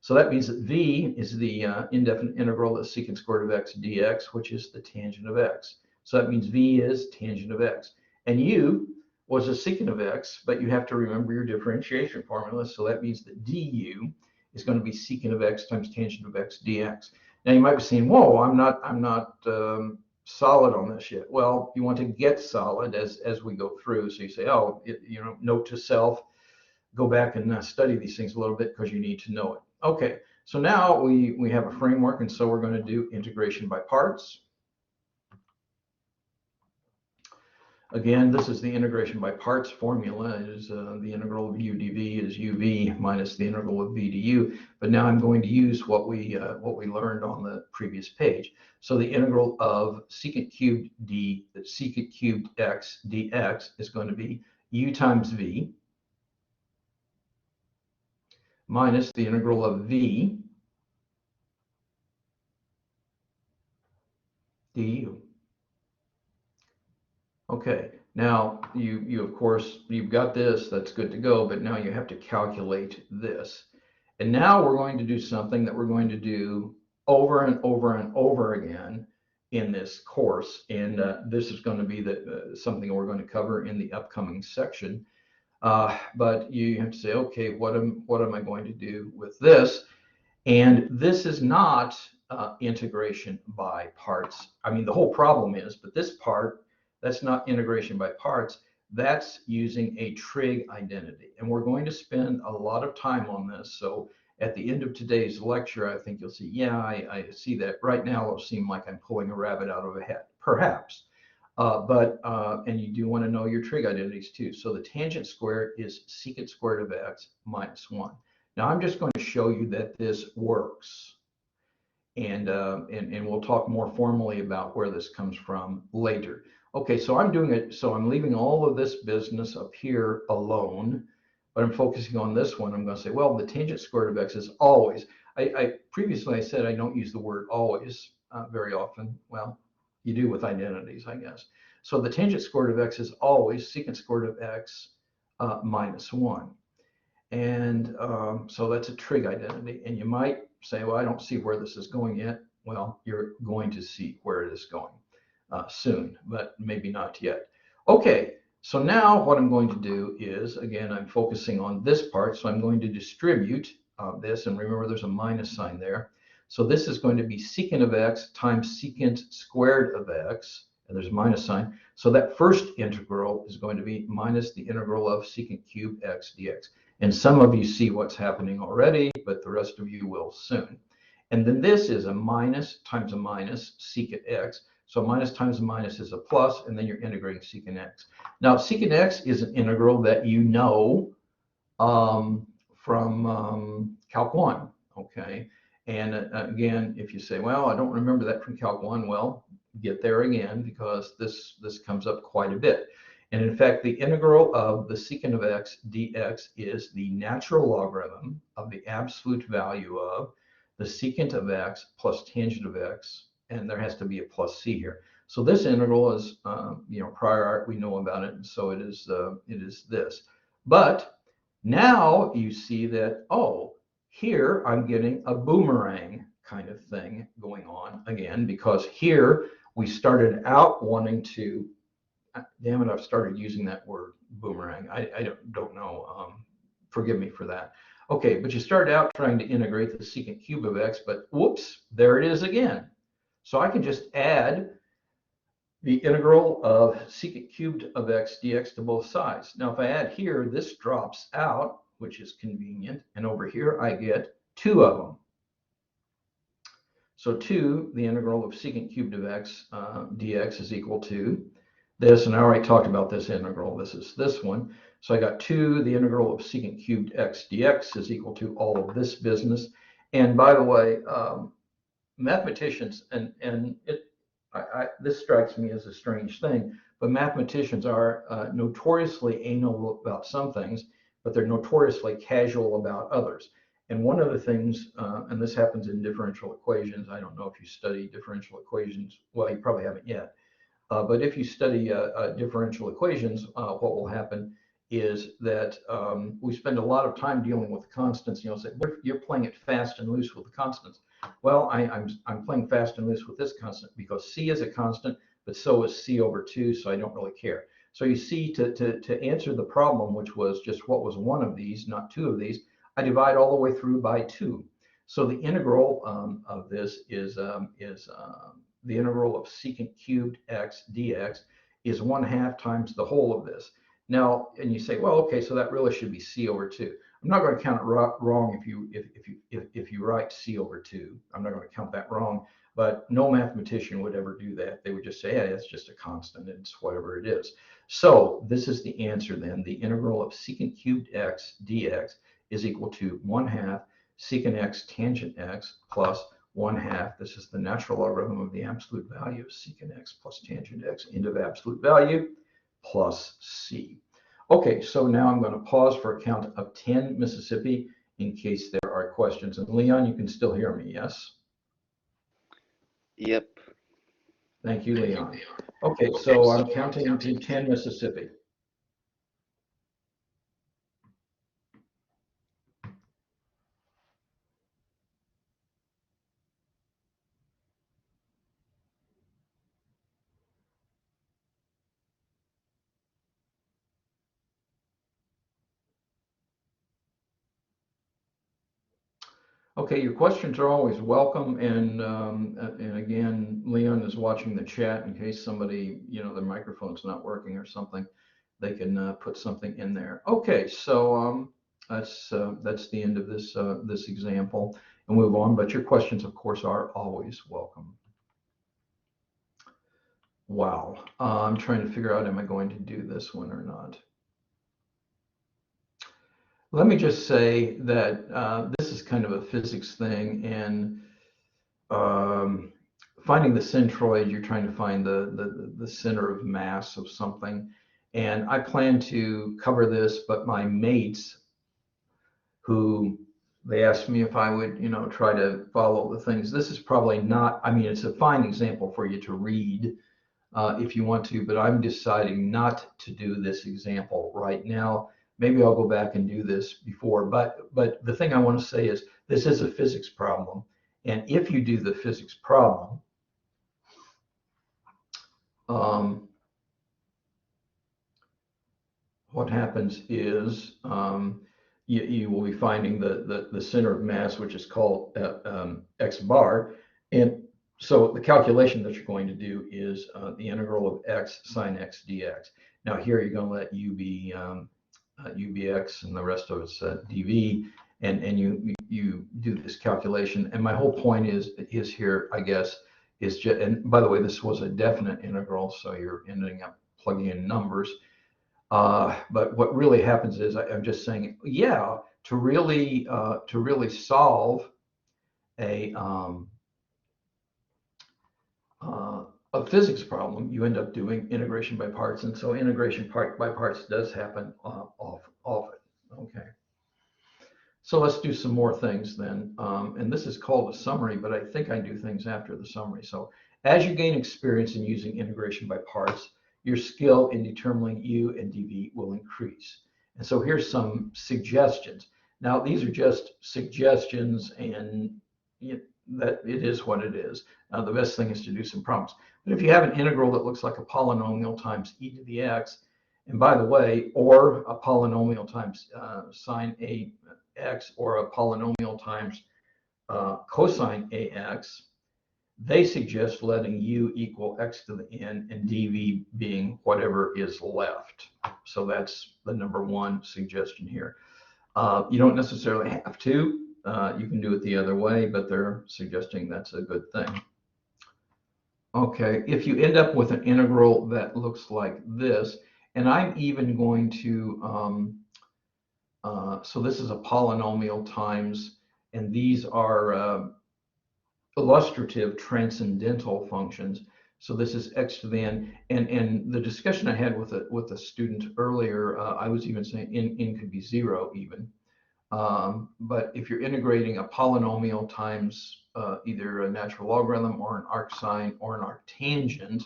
So that means that v is the indefinite integral of secant squared of x dx, which is the tangent of x. So that means v is tangent of x. And u was a secant of x, but you have to remember your differentiation formula. So that means that du is going to be secant of x times tangent of x dx. Now you might be saying, whoa, I'm not solid on this yet. Well, you want to get solid as we go through. So you say, oh, note to self, go back and study these things a little bit because you need to know it. Okay, so now we have a framework, and so we're going to do integration by parts. Again, this is the integration by parts formula. It is the integral of u dv is uv minus the integral of v du. But now I'm going to use what we learned on the previous page. So the integral of secant cubed x dx is going to be u times v minus the integral of v du. Okay, now you of course, you've got this, that's good to go, but now you have to calculate this. And now we're going to do something that we're going to do over and over and over again in this course. And this is going to be something we're going to cover in the upcoming section. But you have to say, okay, what am I going to do with this? And this is not integration by parts. I mean, the whole problem is, but this part, that's not integration by parts. That's using a trig identity. And we're going to spend a lot of time on this. So at the end of today's lecture, I think you'll see, yeah, I see that. Right now, it'll seem like I'm pulling a rabbit out of a hat, perhaps. And you do want to know your trig identities too. So the tangent squared is secant squared of x minus 1. Now I'm just going to show you that this works. And we'll talk more formally about where this comes from later. Okay, so I'm doing it. So I'm leaving all of this business up here alone, but I'm focusing on this one. I'm going to say, well, the tangent squared of x is always. Previously I said I don't use the word always very often. Well, you do with identities, I guess. So the tangent squared of x is always secant squared of x minus 1. And so that's a trig identity. And you might say, well, I don't see where this is going yet. Well, you're going to see where it is going soon, but maybe not yet. Okay, so now what I'm going to do is, again, I'm focusing on this part. So I'm going to distribute this. And remember, there's a minus sign there. So this is going to be secant of x times secant squared of x. And there's a minus sign. So that first integral is going to be minus the integral of secant cubed x dx. And some of you see what's happening already, but the rest of you will soon. And then this is a minus times a minus secant x. So minus times a minus is a plus, and then you're integrating secant x. Now, secant x is an integral that you know from Calc 1, okay? And again, if you say, well, I don't remember that from Calc 1, well, get there again, because this comes up quite a bit. And in fact, the integral of the secant of x dx is the natural logarithm of the absolute value of the secant of x plus tangent of x and there has to be a plus c here. So this integral is, prior art, we know about it, and so it is this. But now you see that, oh, here I'm getting a boomerang kind of thing going on again, because here we started out wanting to, damn it, I've started using that word boomerang. I don't know. Forgive me for that. Okay, but you started out trying to integrate the secant cube of x, but whoops, there it is again. So I can just add the integral of secant cubed of x dx to both sides. Now, if I add here, this drops out, which is convenient, and over here I get two of them. So 2, the integral of secant cubed of x dx is equal to this, and I already talked about this integral. This is this one. So I got 2, the integral of secant cubed x dx is equal to all of this business. And by the way, mathematicians, this strikes me as a strange thing, but mathematicians are notoriously anal about some things, but they're notoriously casual about others. And one of the things, and this happens in differential equations, I don't know if you study differential equations, well, you probably haven't yet, but if you study differential equations, what will happen is that we spend a lot of time dealing with constants. Say, what if you're playing it fast and loose with the constants? Well, I'm playing fast and loose with this constant because c is a constant, but so is c over 2, so I don't really care. So you see, to answer the problem, which was just what was one of these, not two of these, I divide all the way through by 2. So the integral of this is the integral of secant cubed x dx is 1/2 times the whole of this. Now, and you say, well, okay, so that really should be c over 2. I'm not going to count it wrong if you write c over 2. I'm not going to count that wrong, but no mathematician would ever do that. They would just say, hey, it's just a constant, it's whatever it is. So this is the answer then. The integral of secant cubed x dx is equal to 1/2 secant x tangent x plus 1/2. This is the natural logarithm of the absolute value of secant x plus tangent x into the absolute value plus c. Okay, so now I'm going to pause for a count of 10 Mississippi in case there are questions. And Leon, you can still hear me, yes? Yep. Thank you, Leon. Okay, so I'm counting to 10 Mississippi. Okay, your questions are always welcome, and again, Leon is watching the chat in case somebody, their microphone's not working or something, they can put something in there. Okay, so that's the end of this example, and move on. But your questions, of course, are always welcome. Wow, I'm trying to figure out, am I going to do this one or not? Let me just say that this is kind of a physics thing, and finding the centroid, you're trying to find the center of mass of something. And I plan to cover this, but my mates, who they asked me if I would, try to follow the things. This is probably not, I mean, it's a fine example for you to read if you want to, but I'm deciding not to do this example right now. Maybe I'll go back and do this before, but the thing I want to say is this is a physics problem. And if you do the physics problem, what happens is you will be finding the center of mass, which is called x bar. And so the calculation that you're going to do is the integral of x sine x dx. Now here you're going to let u be ubx and the rest of it's dv, and you do this calculation. And my whole point is here, I guess, is just, and by the way, this was a definite integral, so you're ending up plugging in numbers. But what really happens is I'm just saying, yeah, to really solve a physics problem, you end up doing integration by parts, and so integration by parts does happen often. Okay. So let's do some more things then. And this is called a summary, but I think I do things after the summary. So as you gain experience in using integration by parts, your skill in determining U and dV will increase. And so here's some suggestions. Now, these are just suggestions, and that it is what it is. The best thing is to do some problems. But if you have an integral that looks like a polynomial times e to the x, and by the way, or a polynomial times sine ax, or a polynomial times cosine ax, they suggest letting u equal x to the n and dv being whatever is left. So that's the number one suggestion here. You don't necessarily have to. You can do it the other way, but they're suggesting that's a good thing. Okay, if you end up with an integral that looks like this, and I'm even going to, so this is a polynomial times, and these are illustrative transcendental functions. So this is x to the n, and the discussion I had with a student earlier, I was even saying n could be 0 even. But if you're integrating a polynomial times either a natural logarithm or an arcsine or an arctangent,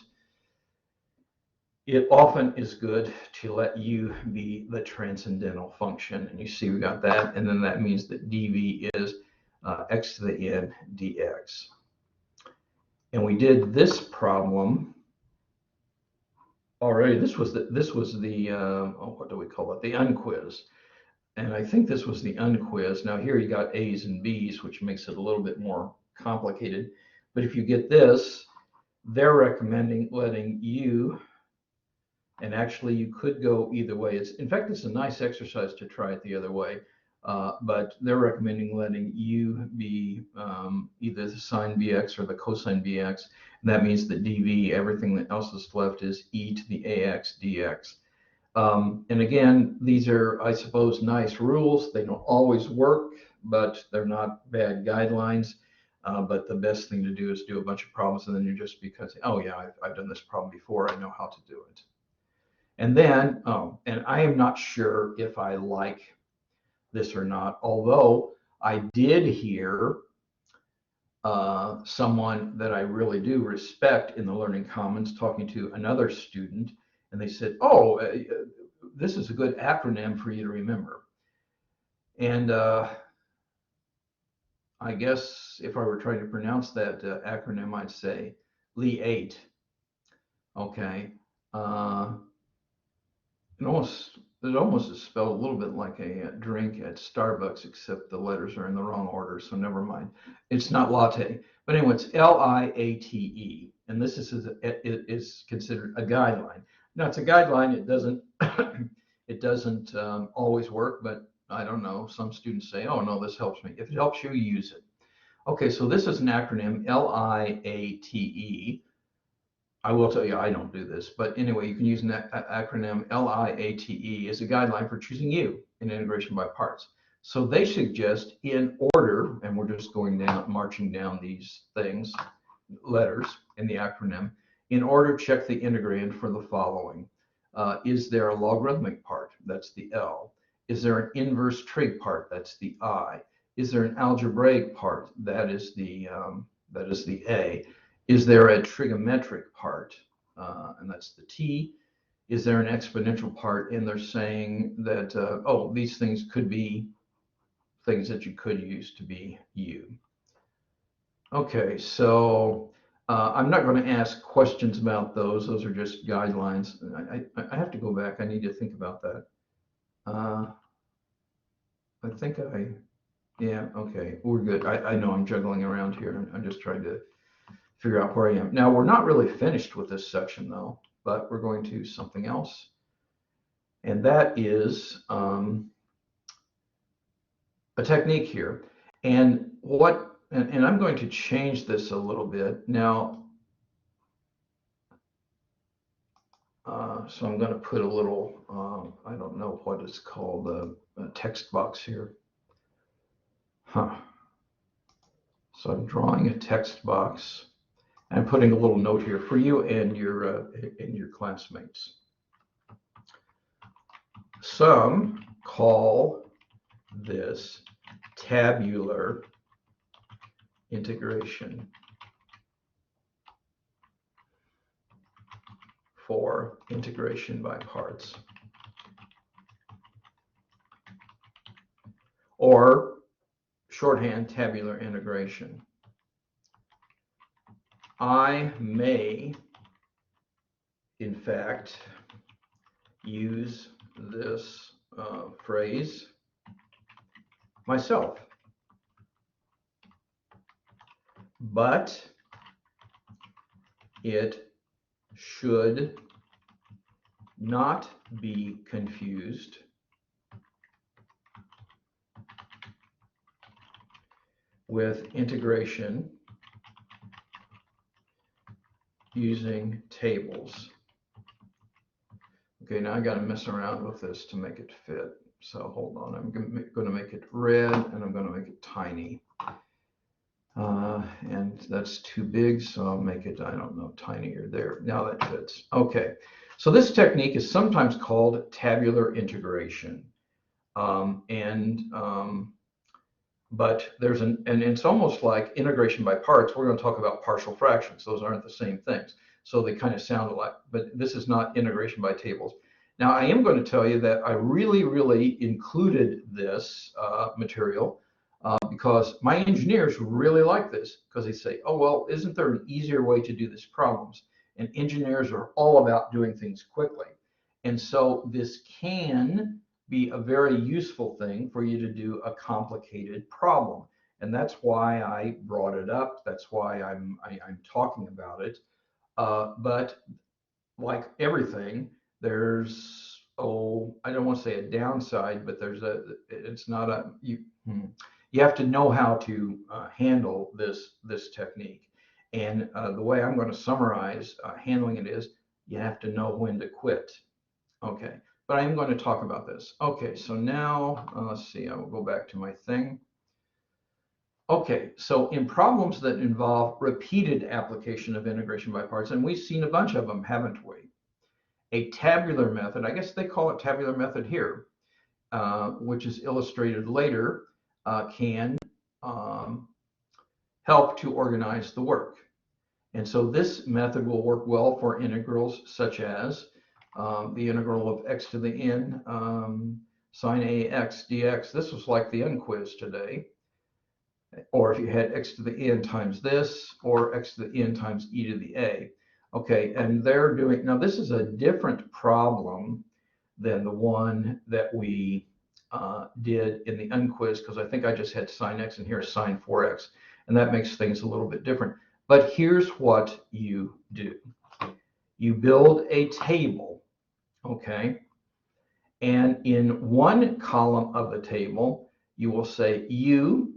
it often is good to let u be the transcendental function. And you see we got that, and then that means that dv is x to the n dx. And we did this problem already. This was the what do we call it? The unquiz. And I think this was the unquiz. Now here you got A's and B's, which makes it a little bit more complicated. But if you get this, they're recommending letting u, and actually you could go either way. In fact, it's a nice exercise to try it the other way. But they're recommending letting u be either the sine bx or the cosine bx. And that means that dv, everything else that's left, is e to the ax dx. And again, these are, I suppose, nice rules. They don't always work, but they're not bad guidelines. But the best thing to do is do a bunch of problems, and then you're just because, oh yeah, I've done this problem before, I know how to do it. And then, and I am not sure if I like this or not, although I did hear someone that I really do respect in the Learning Commons talking to another student, and they said, oh, this is a good acronym for you to remember. And I guess if I were trying to pronounce that acronym, I'd say Li8. Okay. It almost is spelled a little bit like a drink at Starbucks, except the letters are in the wrong order, so never mind. It's not latte. But anyway, it's L-I-A-T-E, and this is considered a guideline. Now, it's a guideline. It doesn't it doesn't always work, but I don't know. Some students say, oh, no, this helps me. If it helps you, use it. Okay, so this is an acronym, L-I-A-T-E. I will tell you, I don't do this, but anyway, you can use an acronym LIATE as a guideline for choosing U in integration by parts. So they suggest in order, and we're just going down, marching down these things, letters in the acronym, in order, check the integrand for the following. Is there a logarithmic part? That's the L. Is there an inverse trig part? That's the I. Is there an algebraic part? That is the A. Is there a trigonometric part? And that's the T. Is there an exponential part? And they're saying that, oh, these things could be things that you could use to be U. Okay, so I'm not going to ask questions about those. Those are just guidelines. I have to go back. I need to think about that. I think yeah, okay, we're good. I know I'm juggling around here. I'm just trying to figure out where I am. Now, we're not really finished with this section, though, but we're going to something else. And that is a technique here. And and I'm going to change this a little bit. Now, so I'm going to put a little, I don't know what it's called, a text box here. So I'm drawing a text box. I'm putting a little note here for you and your classmates. Some call this tabular integration for integration by parts. Or shorthand tabular integration. I may, in fact, use this phrase myself, but it should not be confused with integration using tables. Okay, now I got to mess around with this to make it fit. So hold on, I'm going to make it red and I'm going to make it tiny. And that's too big, so I'll make it, I don't know, tinier there. Now that fits. Okay, so this technique is sometimes called tabular integration. But there's and it's almost like integration by parts. We're going to talk about partial fractions. Those aren't the same things. So they kind of sound alike, but this is not integration by tables. Now, I am going to tell you that I really included this material because my engineers really like this, because they say, oh, well, isn't there an easier way to do these problems? And engineers are all about doing things quickly. And so this can be a very useful thing for you to do a complicated problem. And that's why I brought it up. That's why I'm talking about it. But like everything, there's, I don't want to say a downside, but it's not a, you have to know how to handle this technique. And the way I'm going to summarize handling it is, you have to know when to quit. Okay, but I am going to talk about this. Okay, so now, let's see, I will go back to my thing. Okay, so in problems that involve repeated application of integration by parts, and we've seen a bunch of them, haven't we? A tabular method, I guess they call it tabular method here, which is illustrated later, can help to organize the work. And so this method will work well for integrals such as the integral of x to the n sine ax dx. This was like the N quiz today. Or if you had x to the n times this, or x to the n times e to the a. Okay, and they're doing, now this is a different problem than the one that we did in the N quiz, because I think I just had sine x and here is sine 4x, and that makes things a little bit different. But here's what you do. You build a table, okay? And in one column of the table, you will say u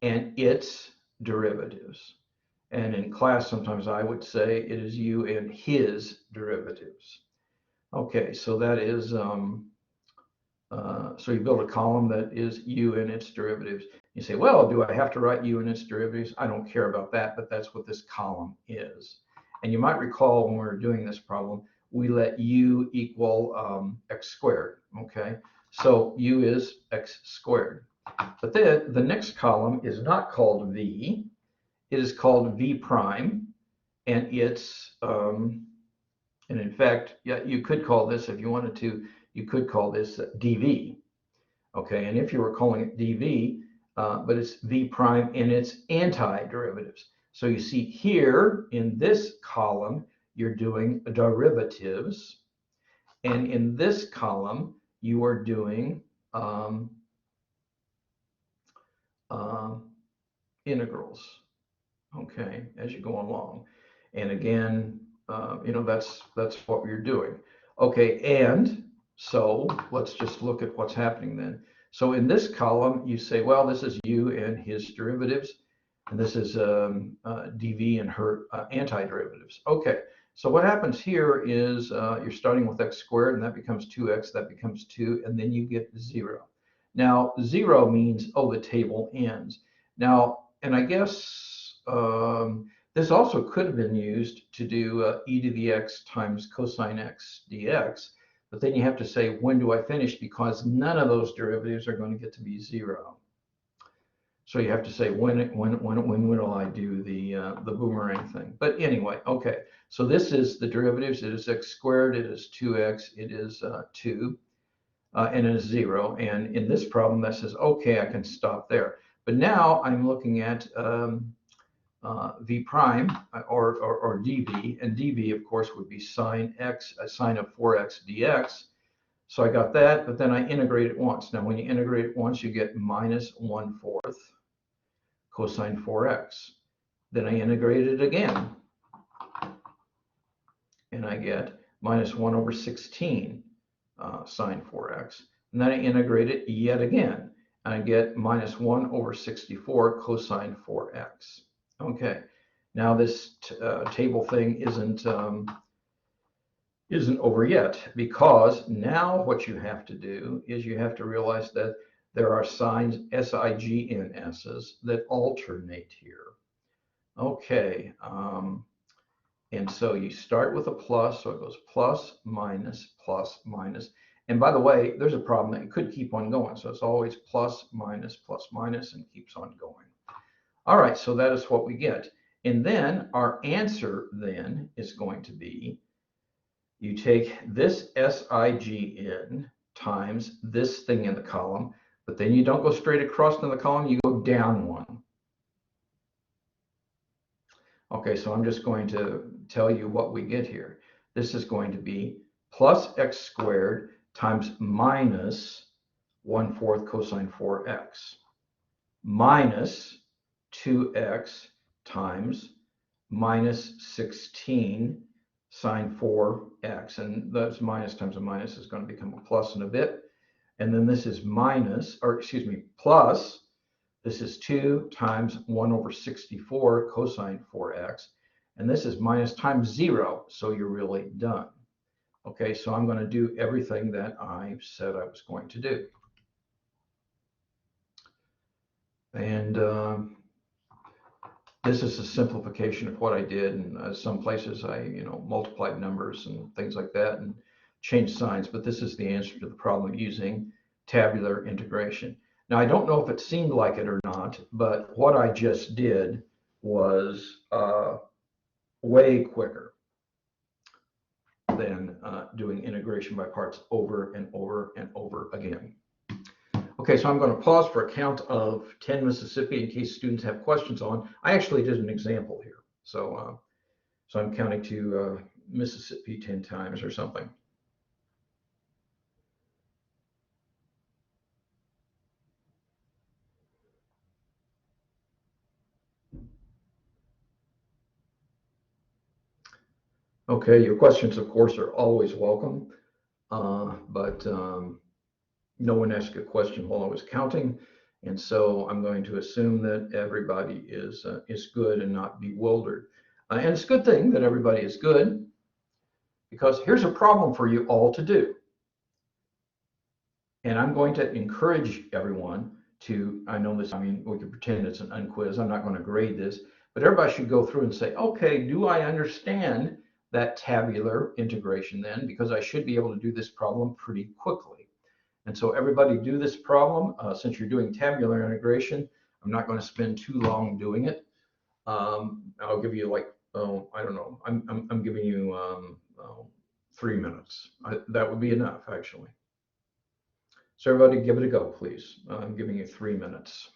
and its derivatives. And in class, sometimes I would say it is u and his derivatives. Okay, so that is, so you build a column that is u and its derivatives. You say, well, do I have to write u and its derivatives? I don't care about that, but that's what this column is. And you might recall when we were doing this problem, we let u equal x squared, okay? So u is x squared. But then the next column is not called v, it is called v prime, and it's, and in fact, yeah, you could call this, if you wanted to, you could call this dv, okay? And if you were calling it dv, but it's v prime and its anti-derivatives. So you see here in this column, you're doing derivatives, and in this column, you are doing integrals, okay, as you go along. And again, you know, that's what we're doing. Okay, and so let's just look at what's happening then. So in this column, you say, well, this is u and his derivatives, and this is dv and her anti-derivatives. Okay, so what happens here is you're starting with x squared, and that becomes 2x, that becomes 2, and then you get 0. Now, 0 means, oh, the table ends. Now, and I guess this also could have been used to do e to the x times cosine x dx, but then you have to say, when do I finish? Because none of those derivatives are going to get to be 0. So you have to say when will I do the boomerang thing? But anyway, okay. So this is the derivatives. It is x squared. It is 2x. It is 2, and it is 0. And in this problem, that says okay, I can stop there. But now I'm looking at v prime or dv, and dv of course would be sine x, sine of 4x dx. So I got that, but then I integrate it once. Now when you integrate it once, you get minus 1/4 cosine 4x. Then I integrate it again, and I get minus 1/16 sine 4x. And then I integrate it yet again, and I get minus 1/64 cosine 4x. Okay, now this table thing isn't over yet, because now what you have to do is you have to realize that there are signs SIGNS's that alternate here. Okay, and so you start with a plus, so it goes plus, minus, plus, minus. And by the way, there's a problem that you could keep on going. So it's always plus, minus, and keeps on going. All right, so that is what we get. And then our answer then is going to be, you take this SIGN times this thing in the column, but then you don't go straight across in the column, you go down one. Okay, so I'm just going to tell you what we get here. This is going to be plus x squared times minus 1/4 cosine 4x minus 2x times minus 16 sine 4x. And that's minus times a minus is going to become a plus in a bit. And then this is minus, or excuse me, plus. This is 2 times 1/64 cosine 4x, and this is minus times 0, so you're really done. Okay, so I'm going to do everything that I said I was going to do. And this is a simplification of what I did, and some places I multiplied numbers and things like that and changed signs, but this is the answer to the problem using tabular integration. Now, I don't know if it seemed like it or not, but what I just did was way quicker than doing integration by parts over and over and over again. Okay, so I'm going to pause for a count of 10 Mississippi in case students have questions on. I actually did an example here. So, so I'm counting to Mississippi 10 times or something. Okay, your questions, of course, are always welcome, but no one asked a question while I was counting, and so I'm going to assume that everybody is good and not bewildered. And it's a good thing that everybody is good, because here's a problem for you all to do. And I'm going to encourage everyone to, I know this, I mean, we can pretend it's an unquiz, I'm not going to grade this, but everybody should go through and say, okay, do I understand that tabular integration then? Because I should be able to do this problem pretty quickly. And so everybody do this problem. Since you're doing tabular integration, I'm not going to spend too long doing it. I'll give you like, I don't know, I'm giving you 3 minutes. That would be enough, actually. So everybody give it a go, please. I'm giving you 3 minutes.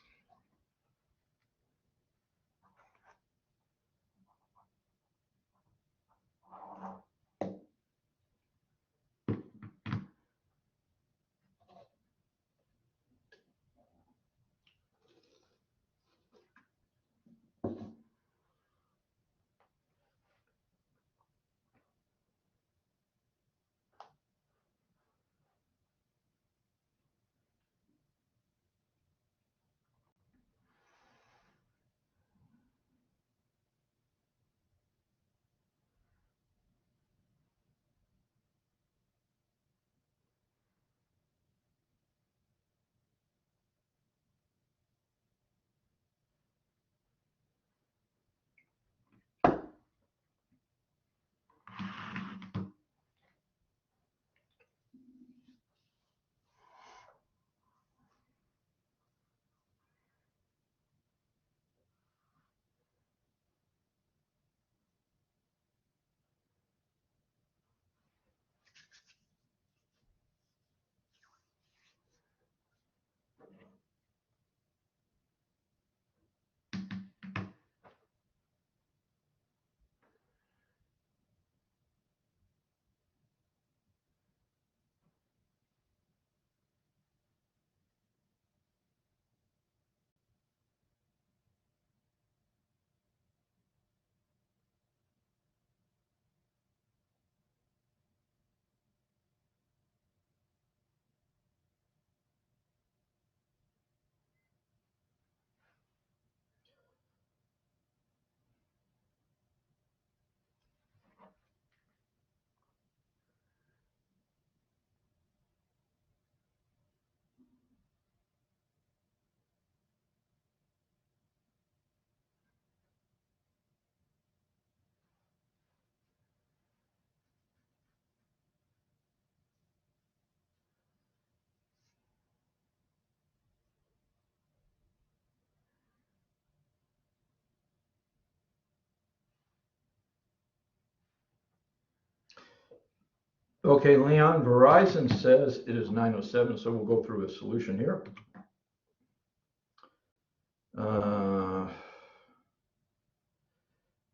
Okay, Leon, Verizon says it is 9:07, so we'll go through a solution here.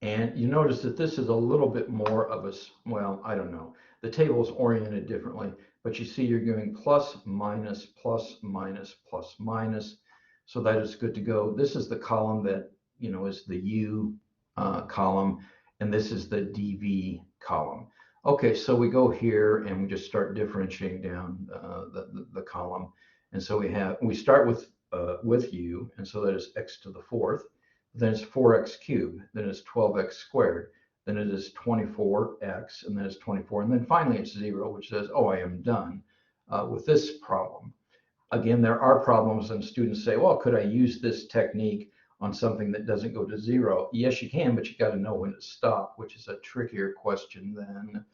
And you notice that this is a little bit more of a, well, I don't know. The table is oriented differently, but you see you're going plus, minus, plus, minus, plus, minus. So that is good to go. This is the column that, is the U column, and this is the DV column. Okay, so we go here and we just start differentiating down the column. And so we start with U, and so that is x to the fourth. Then it's 4x cubed, then it's 12x squared, then it is 24x, and then it's 24, and then finally it's 0, which says, oh, I am done with this problem. Again, there are problems, and students say, well, could I use this technique on something that doesn't go to 0? Yes, you can, but you got to know when to stop, which is a trickier question than,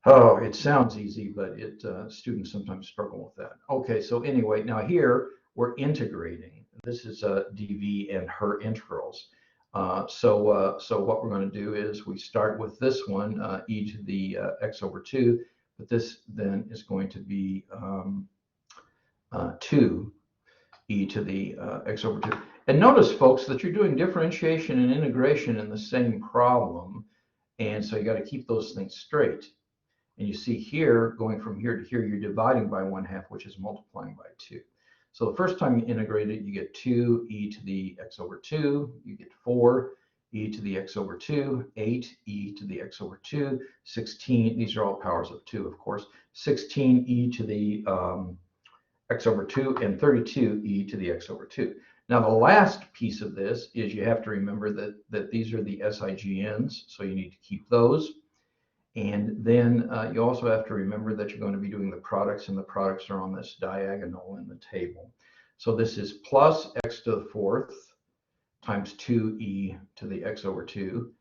oh, it sounds easy, but students sometimes struggle with that. Okay, so anyway, now here we're integrating. This is dv and her integrals. So what we're going to do is we start with this one, e to the x over 2, but this then is going to be 2 e to the x over 2. And notice, folks, that you're doing differentiation and integration in the same problem, and so you got to keep those things straight. And you see here, going from here to here, you're dividing by 1/2, which is multiplying by 2. So the first time you integrate it, you get 2 e to the x over 2, you get 4 e to the x over 2, 8 e to the x over 2, 16, these are all powers of 2, of course, 16 e to the x over 2, and 32 e to the x over 2. Now the last piece of this is you have to remember that these are the SIGNs, so you need to keep those. And then you also have to remember that you're going to be doing the products, and the products are on this diagonal in the table. So this is plus x to the fourth times 2e to the x over 2.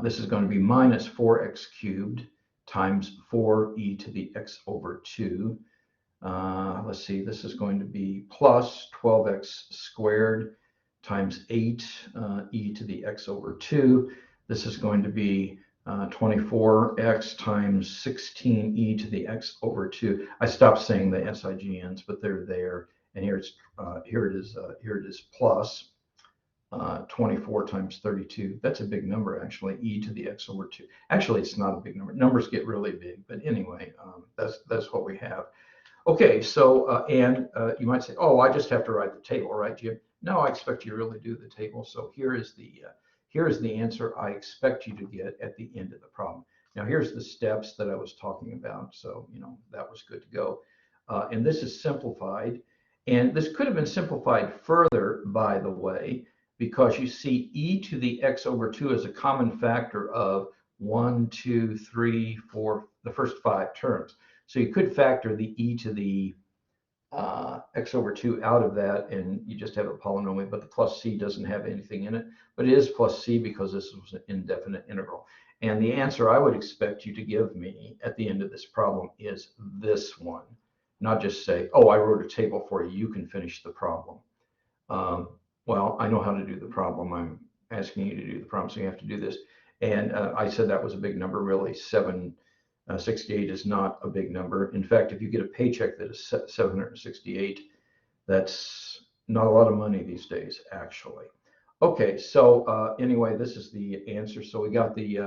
This is going to be minus 4x cubed times 4e to the x over 2. Let's see, this is going to be plus 12x squared times 8 e to the x over 2. This is going to be 24x times 16e to the x over 2. I stopped saying the SIGNs, but they're there. And here it is plus 24 times 32. That's a big number, actually, e to the x over 2. Actually, it's not a big number. Numbers get really big, but anyway, that's what we have. Okay, so and you might say, oh, I just have to write the table, right, Jim? No, I expect you to really do the table. So here is the answer I expect you to get at the end of the problem. Now here's the steps that I was talking about. So, that was good to go. And this is simplified. And this could have been simplified further, by the way, because you see e to the x over 2 is a common factor of 1, 2, 3, 4, the first 5 terms. So you could factor the e to the x over 2 out of that, and you just have a polynomial, but the plus c doesn't have anything in it, but it is plus c because this was an indefinite integral. And the answer I would expect you to give me at the end of this problem is this one, not just say, oh, I wrote a table for you, you can finish the problem. Well, I know how to do the problem. I'm asking you to do the problem, so you have to do this. And I said that was a big number, really. 768 is not a big number. In fact, if you get a paycheck that is 768, that's not a lot of money these days, actually. Okay, so anyway, this is the answer. So we got the,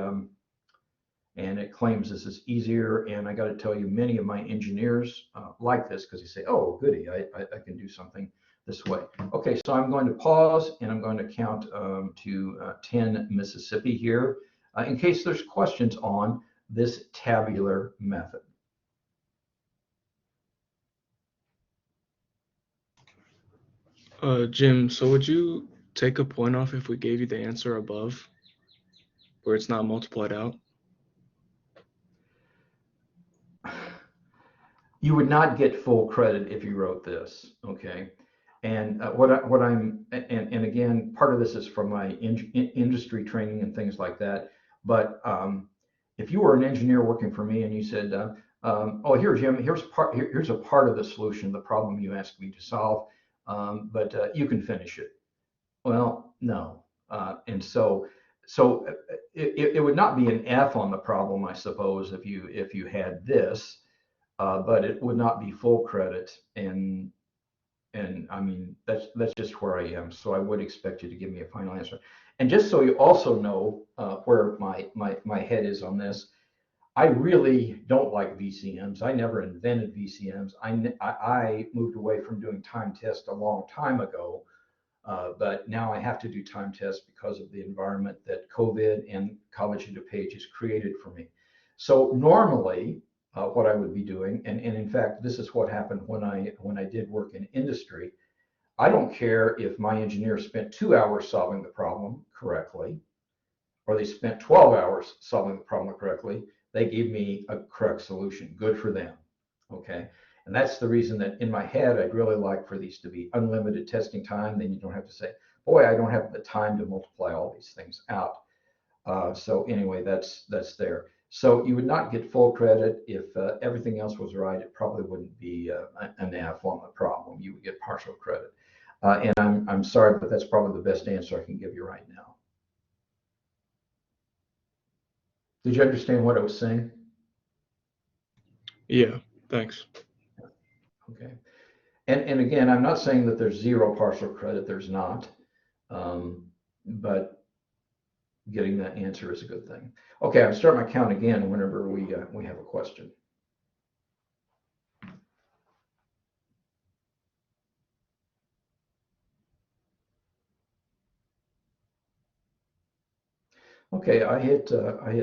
and it claims this is easier. And I got to tell you, many of my engineers like this because they say, oh, goody, I can do something this way. Okay, so I'm going to pause and I'm going to count to 10 Mississippi here in case there's questions on this tabular method. Jim, so would you take a point off if we gave you the answer above, where it's not multiplied out? You would not get full credit if you wrote this, okay? And and again, part of this is from my industry training and things like that. But if you were an engineer working for me and you said, oh, here, Jim, here's a part of the solution, the problem you asked me to solve, but you can finish it. Well, no. And so So it would not be an F on the problem, I suppose, if you had this, but it would not be full credit. And I mean, that's just where I am. So I would expect you to give me a final answer. And just so you also know where my head is on this, I really don't like VCMs. I never invented VCMs. I moved away from doing time tests a long time ago, but now I have to do time tests because of the environment that COVID and College of DuPage has created for me. So normally, what I would be doing, and in fact, this is what happened when I did work in industry. I don't care if my engineer spent 2 hours solving the problem correctly, or they spent 12 hours solving the problem correctly. They gave me a correct solution. Good for them. Okay. And that's the reason that in my head, I'd really like for these to be unlimited testing time. Then you don't have to say, boy, I don't have the time to multiply all these things out. So anyway, that's there. So you would not get full credit if everything else was right. It probably wouldn't be an F on the problem. You would get partial credit. And I'm sorry, but that's probably the best answer I can give you right now. Did you understand what I was saying? Yeah, thanks. Okay. And again, I'm not saying that there's zero partial credit. There's not. But getting that answer is a good thing. Okay, I'll start my count again whenever we have a question. Okay, I hit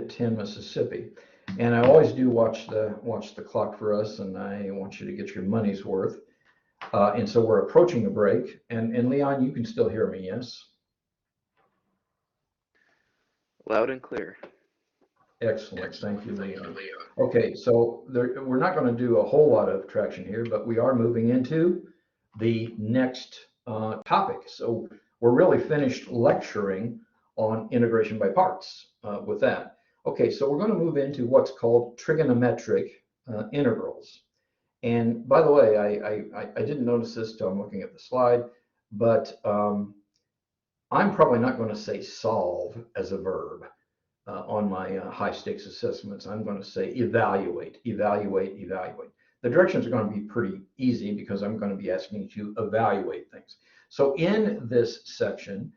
10 Mississippi, and I always do watch the clock for us, and I want you to get your money's worth. And so we're approaching a break, and Leon, you can still hear me, yes? Loud and clear. Excellent, thank you, Leon. Okay, so we're not going to do a whole lot of traction here, but we are moving into the next topic. So we're really finished lecturing on integration by parts with that. Okay, so we're going to move into what's called trigonometric integrals. And by the way, I didn't notice this till I'm looking at the slide, but I'm probably not going to say solve as a verb on my high stakes assessments. I'm going to say evaluate, evaluate, evaluate. The directions are going to be pretty easy because I'm going to be asking you to evaluate things. So in this section,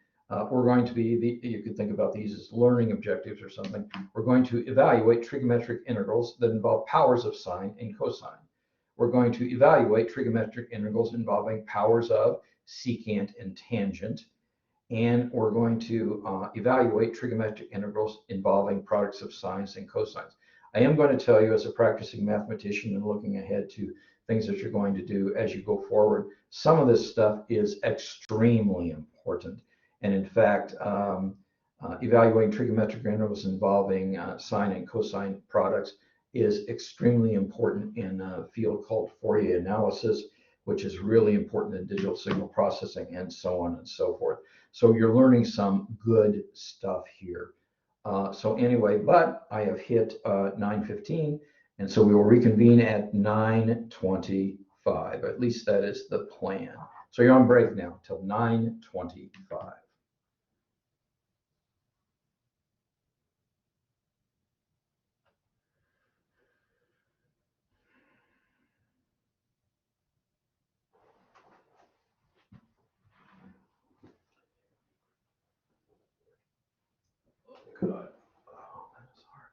we're going to be, you could think about these as learning objectives or something. We're going to evaluate trigonometric integrals that involve powers of sine and cosine. We're going to evaluate trigonometric integrals involving powers of secant and tangent. And we're going to evaluate trigonometric integrals involving products of sines and cosines. I am going to tell you, as a practicing mathematician and looking ahead to things that you're going to do as you go forward, some of this stuff is extremely important. And in fact, evaluating trigonometric integrals involving sine and cosine products is extremely important in a field called Fourier analysis, which is really important in digital signal processing and so on and so forth. So you're learning some good stuff here. So anyway, but I have hit 9:15, and so we will reconvene at 9:25. At least that is the plan. So you're on break now till 9:25. Good. Oh, that's hard.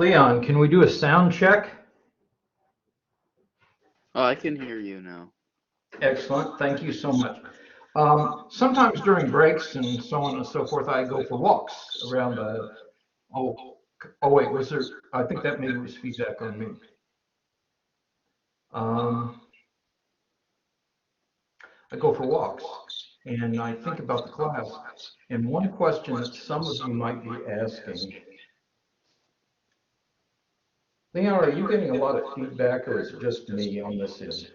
Leon, can we do a sound check? Oh, I can hear you now. Excellent. Thank you so much. Sometimes during breaks and so on and so forth, I go for walks around the, wait, was there, I think that maybe was feedback on me. I go for walks and I think about the class. And one question that some of you might be asking, Leon, are you getting a lot of feedback or is it just me on this end?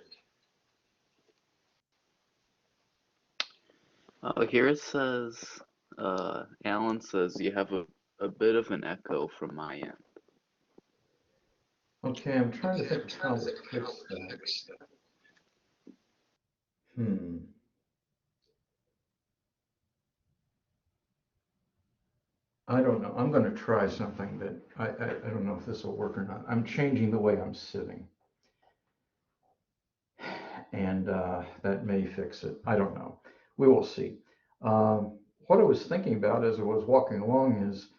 Here it says, Alan says you have a bit of an echo from my end. Okay, I'm trying to think of how to fix that. I don't know. I'm going to try something, but I don't know if this will work or not. I'm changing the way I'm sitting. And that may fix it. I don't know. We will see. What I was thinking about as I was walking along is,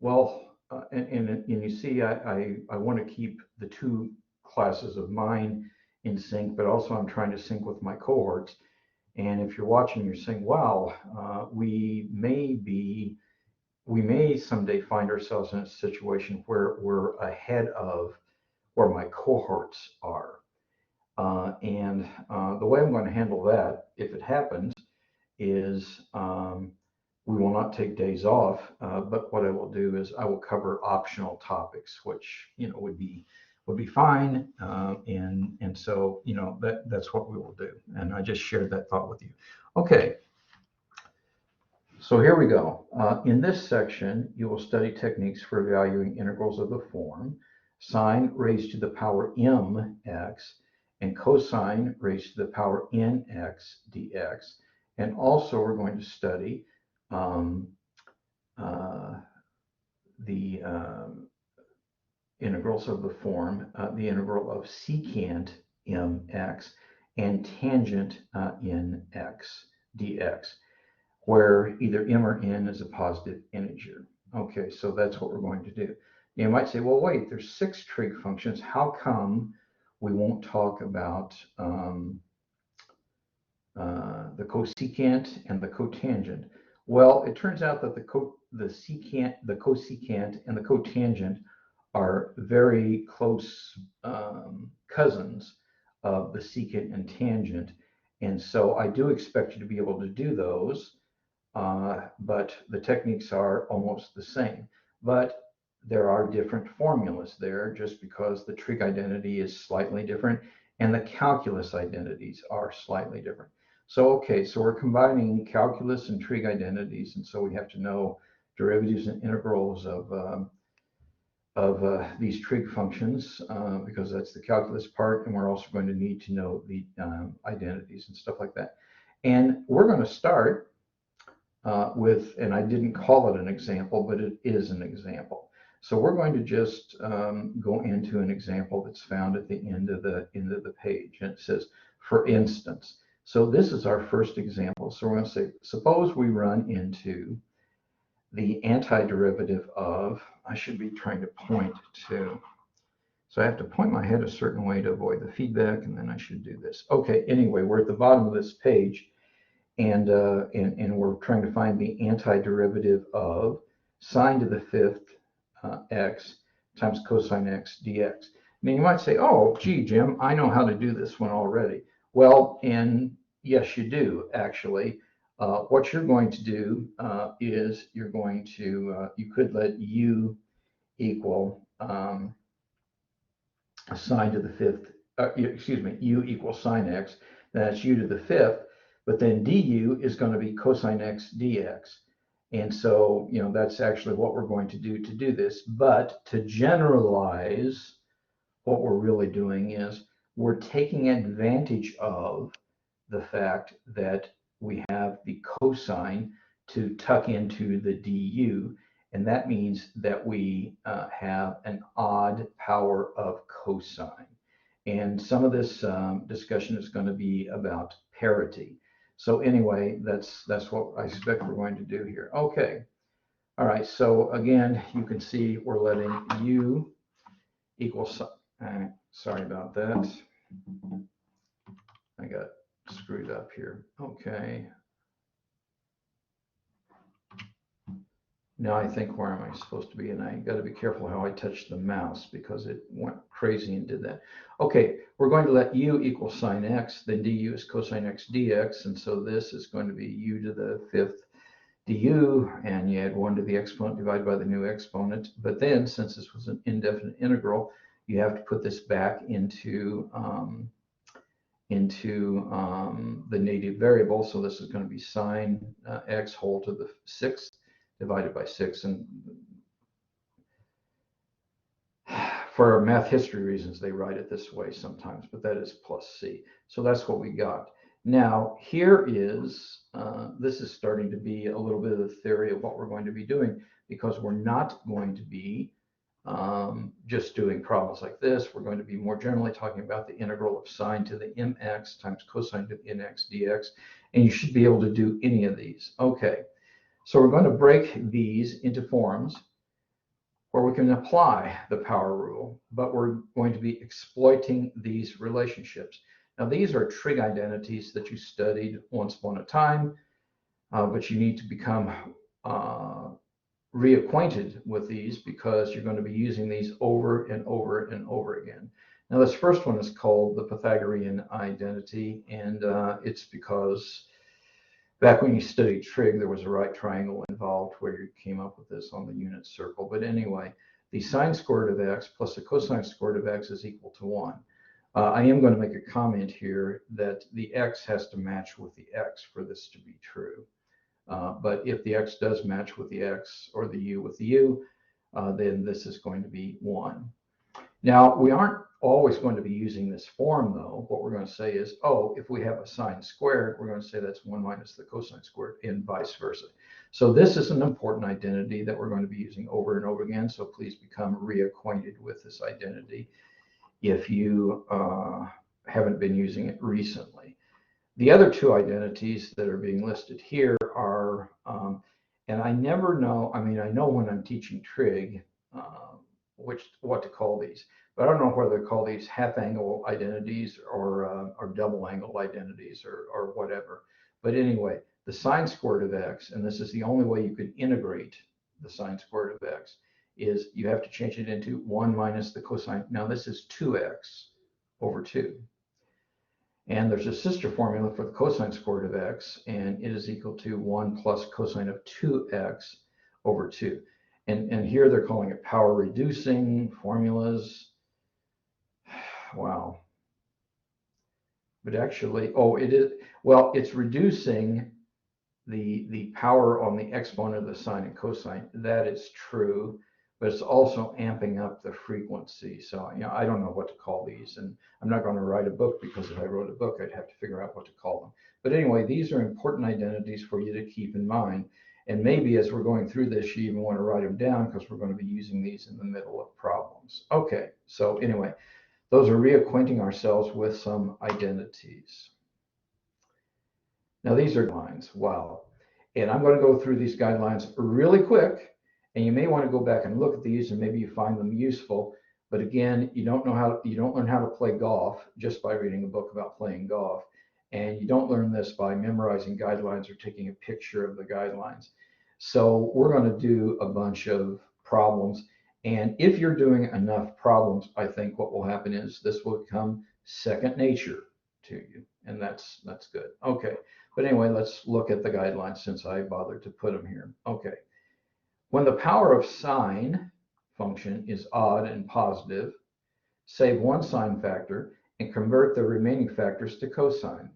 well, and you see, I want to keep the two classes of mine in sync, but also I'm trying to sync with my cohorts. And if you're watching, you're saying, wow, we may someday find ourselves in a situation where we're ahead of where my cohorts are. And the way I'm going to handle that, if it happens, is we will not take days off, but what I will do is I will cover optional topics, which would be fine, and so that's what we will do. And I just shared that thought with you. Okay. So here we go. In this section, you will study techniques for evaluating integrals of the form sine raised to the power mx and cosine raised to the power nx dx. And also we're going to study the integrals of the form, the integral of secant mx and tangent nx dx, where either m or n is a positive integer. Okay, so that's what we're going to do. You might say, well, wait, there's 6 trig functions. How come we won't talk about the cosecant and the cotangent? Well, it turns out that the cosecant, and the cotangent are very close cousins of the secant and tangent. And so I do expect you to be able to do those. But the techniques are almost the same. But there are different formulas there just because the trig identity is slightly different and the calculus identities are slightly different. So, okay, so we're combining calculus and trig identities, and so we have to know derivatives and integrals of these trig functions because that's the calculus part, and we're also going to need to know the identities and stuff like that. And we're going to start with, and I didn't call it an example, but it is an example. So we're going to just go into an example that's found at the end of the page, and it says, for instance. So this is our first example. So we're going to say, suppose we run into the antiderivative of, I should be trying to point to, so I have to point my head a certain way to avoid the feedback, and then I should do this. Okay, anyway, we're at the bottom of this page. And we're trying to find the antiderivative of sine to the 5th x times cosine x dx. Now you might say, oh, gee, Jim, I know how to do this one already. Well, and yes, you do, actually. What you're going to do is you're going to, you could let u equal sine to the 5th, u equals sine x, that's u to the 5th. But then du is going to be cosine x dx. And so, that's actually what we're going to do this. But to generalize, what we're really doing is we're taking advantage of the fact that we have the cosine to tuck into the du. And that means that we have an odd power of cosine. And some of this discussion is going to be about parity. So anyway, that's what I expect we're going to do here. Okay, All right, so again, you can see we're letting u equal, sorry about that. I got screwed up here. Okay. Now I think, where am I supposed to be? And I got to be careful how I touch the mouse because it went crazy and did that. Okay, we're going to let u equal sine x, then du is cosine x dx, and so this is going to be u to the 5th du, and you add 1 to the exponent divided by the new exponent. But then, since this was an indefinite integral, you have to put this back into the native variable. So this is going to be sine x whole to the 6th divided by 6. And for math history reasons, they write it this way sometimes, but that is plus c. So that's what we got. Now, here is, this is starting to be a little bit of the theory of what we're going to be doing, because we're not going to be just doing problems like this. We're going to be more generally talking about the integral of sine to the mx times cosine to the nx dx, and you should be able to do any of these. Okay, so we're going to break these into forms where we can apply the power rule, but we're going to be exploiting these relationships. Now, these are trig identities that you studied once upon a time, but you need to become reacquainted with these, because you're going to be using these over and over and over again. Now, this first one is called the Pythagorean Identity, and it's because back when you studied trig, there was a right triangle involved where you came up with this on the unit circle. But anyway, the sine squared of x plus the cosine squared of x is equal to 1. I am going to make a comment here that the x has to match with the x for this to be true. But if the x does match with the x, or the u with the u, then this is going to be 1. Now, we aren't always going to be using this form, though. What we're going to say is, oh, if we have a sine squared, we're going to say that's 1 minus the cosine squared, and vice versa. So this is an important identity that we're going to be using over and over again. So please become reacquainted with this identity if you haven't been using it recently. The other two identities that are being listed here are, and I never know, I mean, I know when I'm teaching trig, what to call these, but I don't know whether to call these half angle identities or double angle identities or whatever. But anyway, the sine squared of x, and this is the only way you could integrate the sine squared of x, is you have to change it into 1 minus the cosine. Now this is 2x over 2. And there's a sister formula for the cosine squared of x, and it is equal to 1 plus cosine of 2x over 2. And here they're calling it power reducing formulas. Wow. But actually, oh, it is, well, it's reducing the power on the exponent of the sine and cosine. That is true, but it's also amping up the frequency. So, you know, I don't know what to call these, and I'm not going to write a book, because if I wrote a book, I'd have to figure out what to call them. But anyway, these are important identities for you to keep in mind. And maybe as we're going through this, you even want to write them down, because we're going to be using these in the middle of problems. Okay, so anyway, those are reacquainting ourselves with some identities. Now, these are guidelines. Wow. And I'm going to go through these guidelines really quick. And you may want to go back and look at these, and maybe you find them useful. But again, you don't learn how to play golf just by reading a book about playing golf. And you don't learn this by memorizing guidelines or taking a picture of the guidelines. So we're going to do a bunch of problems. And if you're doing enough problems, I think what will happen is this will become second nature to you. And that's good. Okay. But anyway, let's look at the guidelines, since I bothered to put them here. Okay. When the power of sine function is odd and positive, save one sine factor and convert the remaining factors to cosine.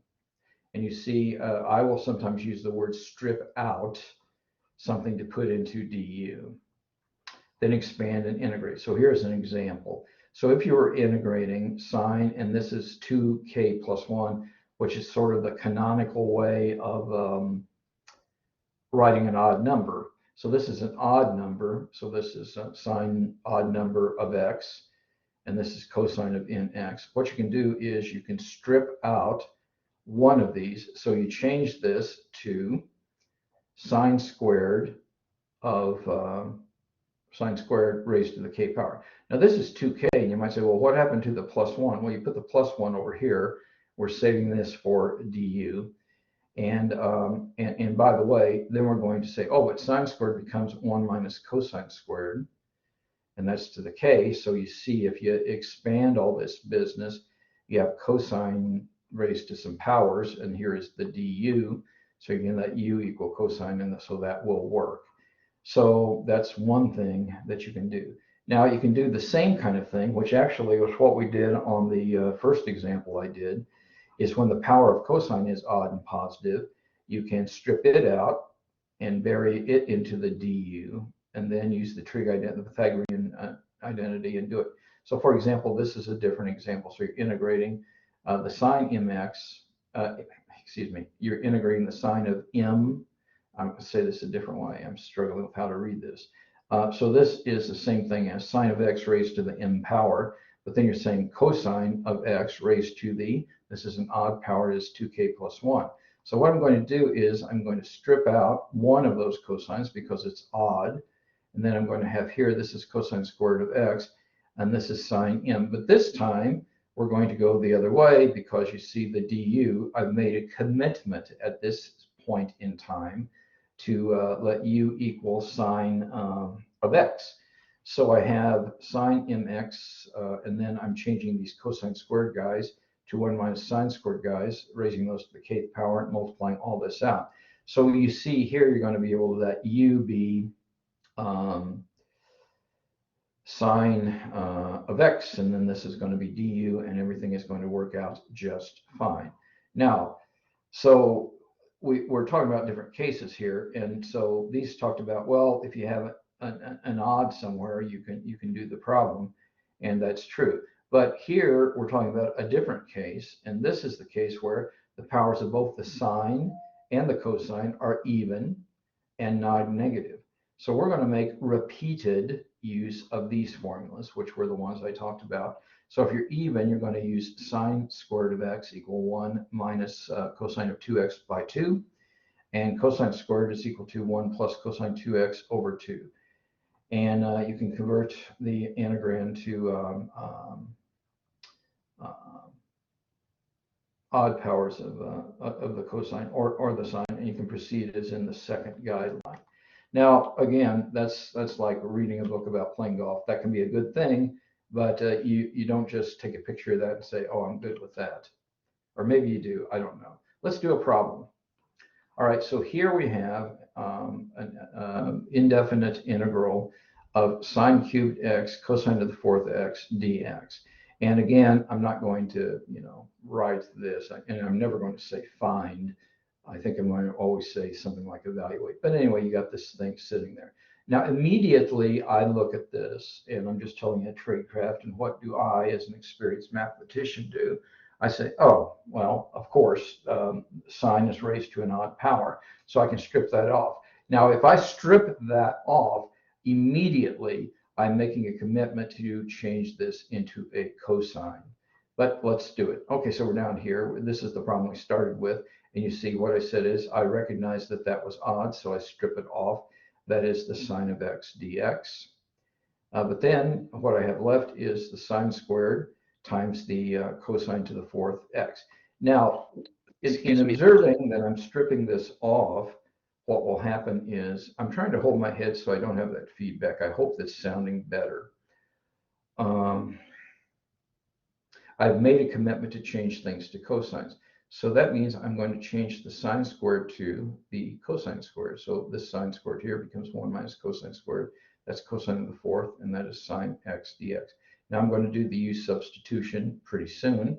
And you see, I will sometimes use the word strip out something to put into du. Then expand and integrate. So here's an example. So if you were integrating sine, and this is 2k plus 1, which is sort of the canonical way of writing an odd number. So this is an odd number. So this is a sine odd number of x, and this is cosine of nx. What you can do is you can strip out one of these. So you change this to sine squared of sine squared raised to the k power. Now this is 2k, and you might say, well, what happened to the plus 1? Well, you put the plus 1 over here. We're saving this for du. And by the way, then we're going to say, oh, but sine squared becomes 1 minus cosine squared, and that's to the k. So you see, if you expand all this business, you have cosine raised to some powers, and here is the du. So you can let u equal cosine, and so that will work. So that's one thing that you can do. Now you can do the same kind of thing, which actually was what we did on the first example I did, is when the power of cosine is odd and positive, you can strip it out and bury it into the du, and then use the Trig identity, the Pythagorean identity, and do it. So for example, this is a different example. So you're integrating the sine mx, you're integrating the sine of m. I'm going to say this a different way. I'm struggling with how to read this. So this is the same thing as sine of x raised to the m power, but then you're saying cosine of x raised to the, this is an odd power, is 2k plus 1. So what I'm going to do is I'm going to strip out one of those cosines because it's odd, and then I'm going to have here, this is cosine squared of x, and this is sine m. But this time, we're going to go the other way because you see the du, I've made a commitment at this point in time to let u equal sine of x. So I have sine mx, and then I'm changing these cosine squared guys to 1 minus sine squared guys, raising those to the kth power and multiplying all this out. So you see here, you're going to be able to let u be sine of x, and then this is going to be du, and everything is going to work out just fine. Now, so we're talking about different cases here, and so these talked about, well, if you have an odd somewhere, you can do the problem, and that's true. But here we're talking about a different case, and this is the case where the powers of both the sine and the cosine are even and not negative. So we're going to make repeated use of these formulas, which were the ones I talked about. So if you're even, you're going to use sine squared of x equal 1 minus cosine of 2x by 2. And cosine squared is equal to 1 plus cosine 2x over 2. And you can convert the integral to odd powers of the cosine or the sine, and you can proceed as in the second guideline. Now, again, that's like reading a book about playing golf. That can be a good thing, but you don't just take a picture of that and say, oh, I'm good with that. Or maybe you do, I don't know. Let's do a problem. All right, so here we have an indefinite integral of sine cubed x cosine to the fourth x dx. And again, I'm not going to, write this, and I'm never going to say find. I think I'm going to always say something like evaluate. But anyway, you got this thing sitting there. Now, immediately I look at this, and I'm just telling you a tradecraft, and what do I, as an experienced mathematician, do? I say, oh, well, of course, sine is raised to an odd power, so I can strip that off. Now, if I strip that off, immediately I'm making a commitment to change this into a cosine. But let's do it. Okay, so we're down here. This is the problem we started with. And you see what I said is I recognize that that was odd, so I strip it off. That is the sine of x dx. But then what I have left is the sine squared times the cosine to the fourth x. Now, in observing that I'm stripping this off, what will happen is I'm trying to hold my head so I don't have that feedback. I hope that's sounding better. I've made a commitment to change things to cosines. So that means I'm going to change the sine squared to the cosine squared. So this sine squared here becomes 1 minus cosine squared. That's cosine to the fourth, and that is sine x dx. Now I'm going to do the u substitution pretty soon.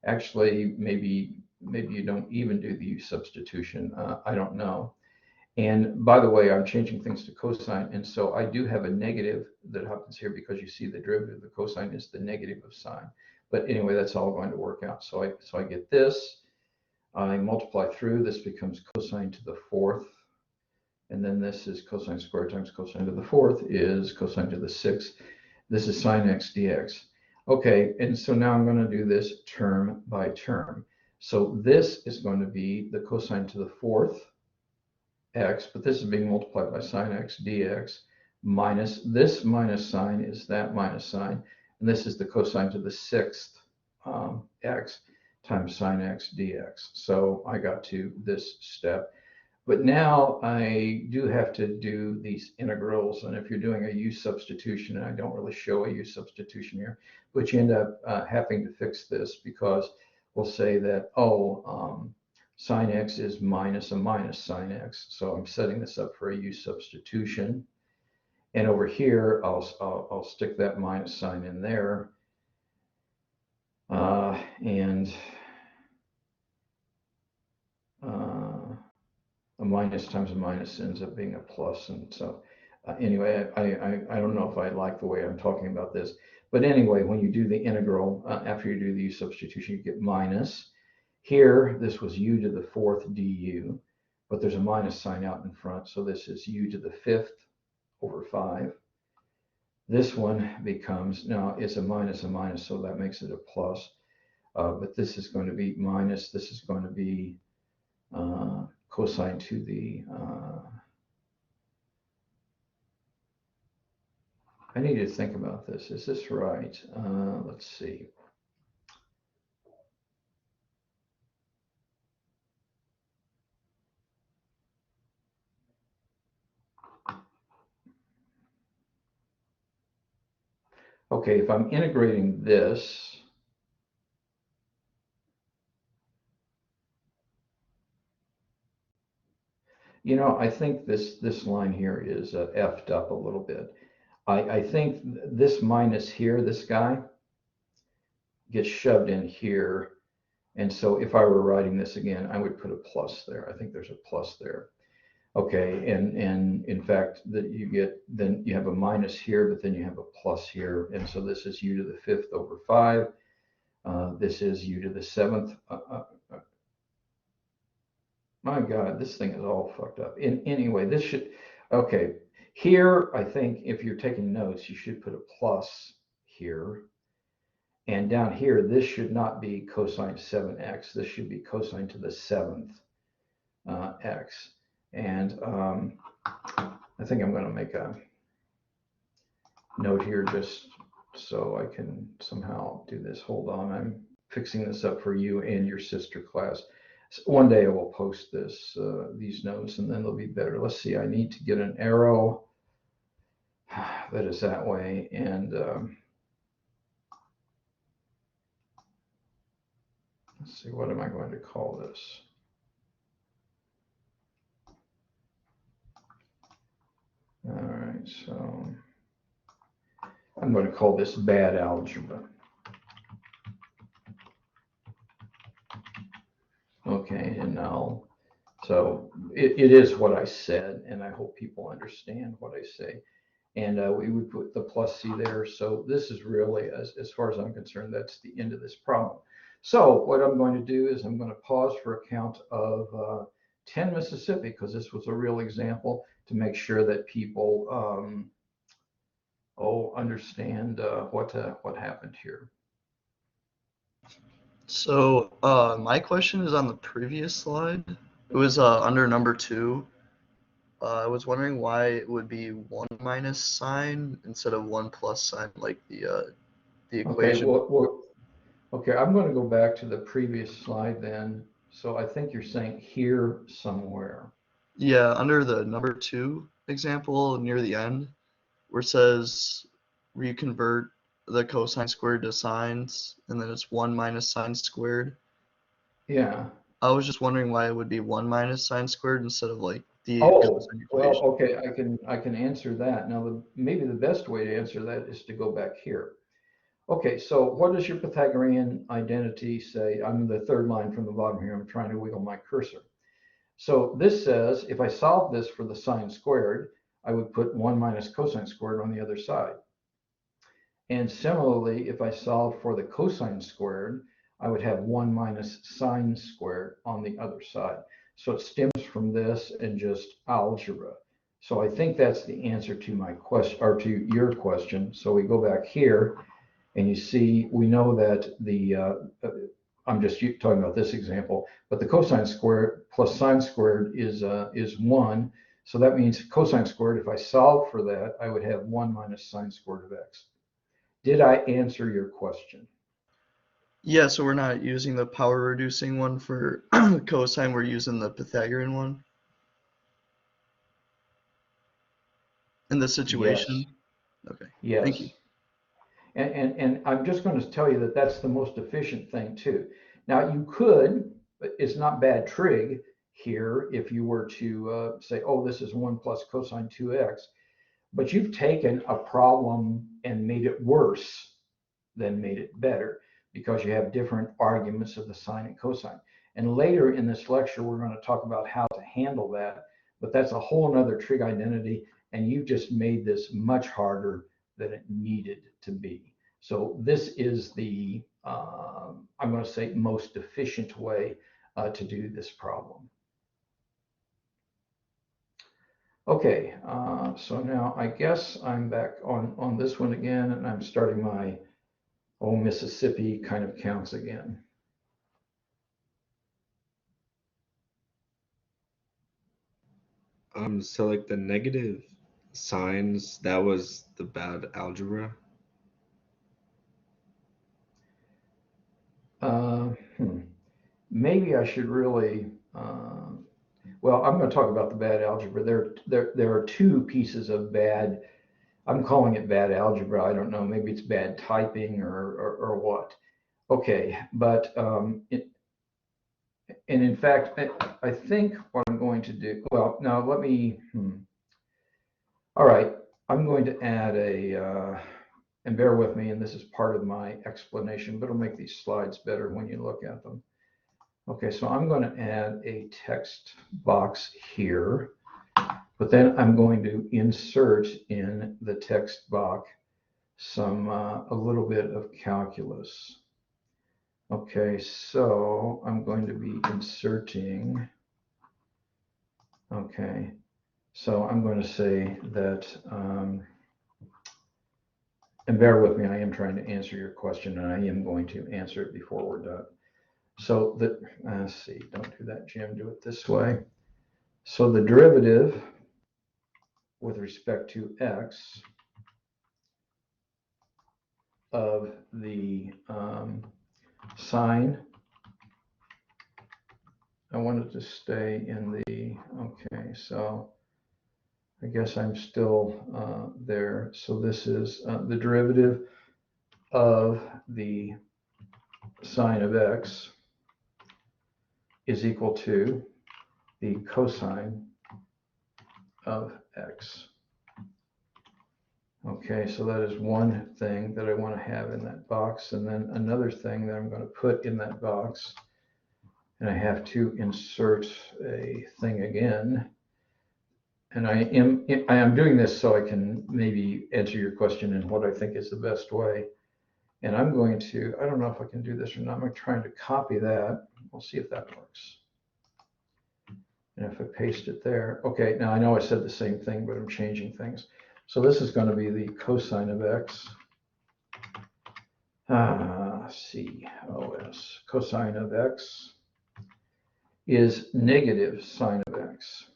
Actually, maybe you don't even do the u substitution. I don't know. And by the way, I'm changing things to cosine, and so I do have a negative that happens here because you see the derivative of the cosine is the negative of sine. But anyway, that's all going to work out. So I get this. I multiply through. This becomes cosine to the fourth. And then this is cosine squared times cosine to the fourth is cosine to the sixth. This is sine x dx. Okay, and so now I'm going to do this term by term. So this is going to be the cosine to the fourth x, but this is being multiplied by sine x dx minus this minus sign is that minus sign, and this is the cosine to the sixth x times sine x dx. So I got to this step. But now I do have to do these integrals, and if you're doing a u substitution, and I don't really show a u substitution here, but you end up having to fix this because we'll say that, sine x is minus a minus sine x. So I'm setting this up for a u substitution. And over here, I'll stick that minus sign in there. A minus times a minus ends up being a plus. And so anyway, I don't know if I like the way I'm talking about this. But anyway, when you do the integral, after you do the u substitution, you get minus. Here, this was u to the fourth du, but there's a minus sign out in front. So this is u to the fifth over 5. This one becomes, now it's a minus, so that makes it a plus. But this is going to be minus, this is going to be cosine to the, I need to think about this. Is this right? Let's see. Okay, if I'm integrating this, you know, I think this line here is effed up a little bit. I think this minus here, this guy, gets shoved in here. And so if I were writing this again, I would put a plus there. I think there's a plus there. Okay, and in fact, that you get, then you have a minus here, but then you have a plus here. And so this is u to the fifth over 5. This is u to the seventh. My God, this thing is all fucked up. Anyway, this should, okay, here, I think if you're taking notes, you should put a plus here. And down here, this should not be cosine 7x. This should be cosine to the seventh x. And I think I'm going to make a note here just so I can somehow do this. Hold on, I'm fixing this up for you and your sister class. So one day I will post this, these notes, and then they'll be better. Let's see, I need to get an arrow that is that way. And let's see, what am I going to call this? All right, so I'm going to call this bad algebra. Okay, and now, so it is what I said, and I hope people understand what I say. And we would put the plus C there. So this is really, as far as I'm concerned, that's the end of this problem. So what I'm going to do is I'm going to pause for a count of 10 Mississippi, because this was a real example, to make sure that people understand what happened here. So my question is on the previous slide. It was under number 2. I was wondering why it would be 1 minus sign instead of 1 plus sign, like the equation. Okay, I'm going to go back to the previous slide then. So I think you're saying here somewhere. Yeah, under the number 2 example near the end, where it says where you convert the cosine squared to sines, and then it's 1 minus sine squared. Yeah. I was just wondering why it would be 1 minus sine squared instead of like the cosine equation. Well, okay, I can answer that. Now, maybe the best way to answer that is to go back here. Okay, so what does your Pythagorean identity say? I'm the third line from the bottom here. I'm trying to wiggle my cursor. So this says, if I solve this for the sine squared, I would put 1 minus cosine squared on the other side. And similarly, if I solve for the cosine squared, I would have 1 minus sine squared on the other side. So it stems from this and just algebra. So I think that's the answer to my question, or to your question. So we go back here, and you see, we know that the I'm just talking about this example, but the cosine squared plus sine squared is 1. So that means cosine squared, if I solve for that, I would have 1 minus sine squared of x. Did I answer your question? Yeah, so we're not using the power reducing one for cosine, we're using the Pythagorean one in this situation? Yes. Okay, Yes. thank you. And I'm just going to tell you that that's the most efficient thing too. Now you could, it's not bad trig here if you were to say, oh, this is 1 plus cosine 2x, but you've taken a problem and made it worse than made it better because you have different arguments of the sine and cosine. And later in this lecture, we're going to talk about how to handle that, but that's a whole nother trig identity, and you've just made this much harder than it needed to be. So this is the, I'm going to say, most efficient way to do this problem. Okay, so now I guess I'm back on this one again, and I'm starting my oh, Mississippi kind of counts again. So like the negative signs, that was the bad algebra. Maybe I should really, well, I'm going to talk about the bad algebra. There are two pieces of bad, I'm calling it bad algebra. I don't know, maybe it's bad typing or what. Okay, but and in fact, I think what I'm going to do, well, now let me, all right, I'm going to add a, and bear with me, and this is part of my explanation, but it'll make these slides better when you look at them. Okay, so I'm going to add a text box here, but then I'm going to insert in the text box some, a little bit of calculus. Okay, so I'm going to be inserting, okay, so I'm going to say that, and bear with me, I am trying to answer your question, and I am going to answer it before we're done. So that, let's see, don't do that, Jim, do it this way. So the derivative with respect to x of the sine, I wanted to stay in the, okay, so I guess I'm still there. So this is the derivative of the sine of x is equal to the cosine of x. Okay, so that is one thing that I want to have in that box. And then another thing that I'm going to put in that box, and I have to insert a thing again. And I am doing this so I can maybe answer your question in what I think is the best way. And I'm going to, I don't know if I can do this or not. I'm trying to copy that. We'll see if that works. And if I paste it there, okay, now I know I said the same thing, but I'm changing things. So this is going to be the cosine of x. COS, cosine of x is negative sine of x.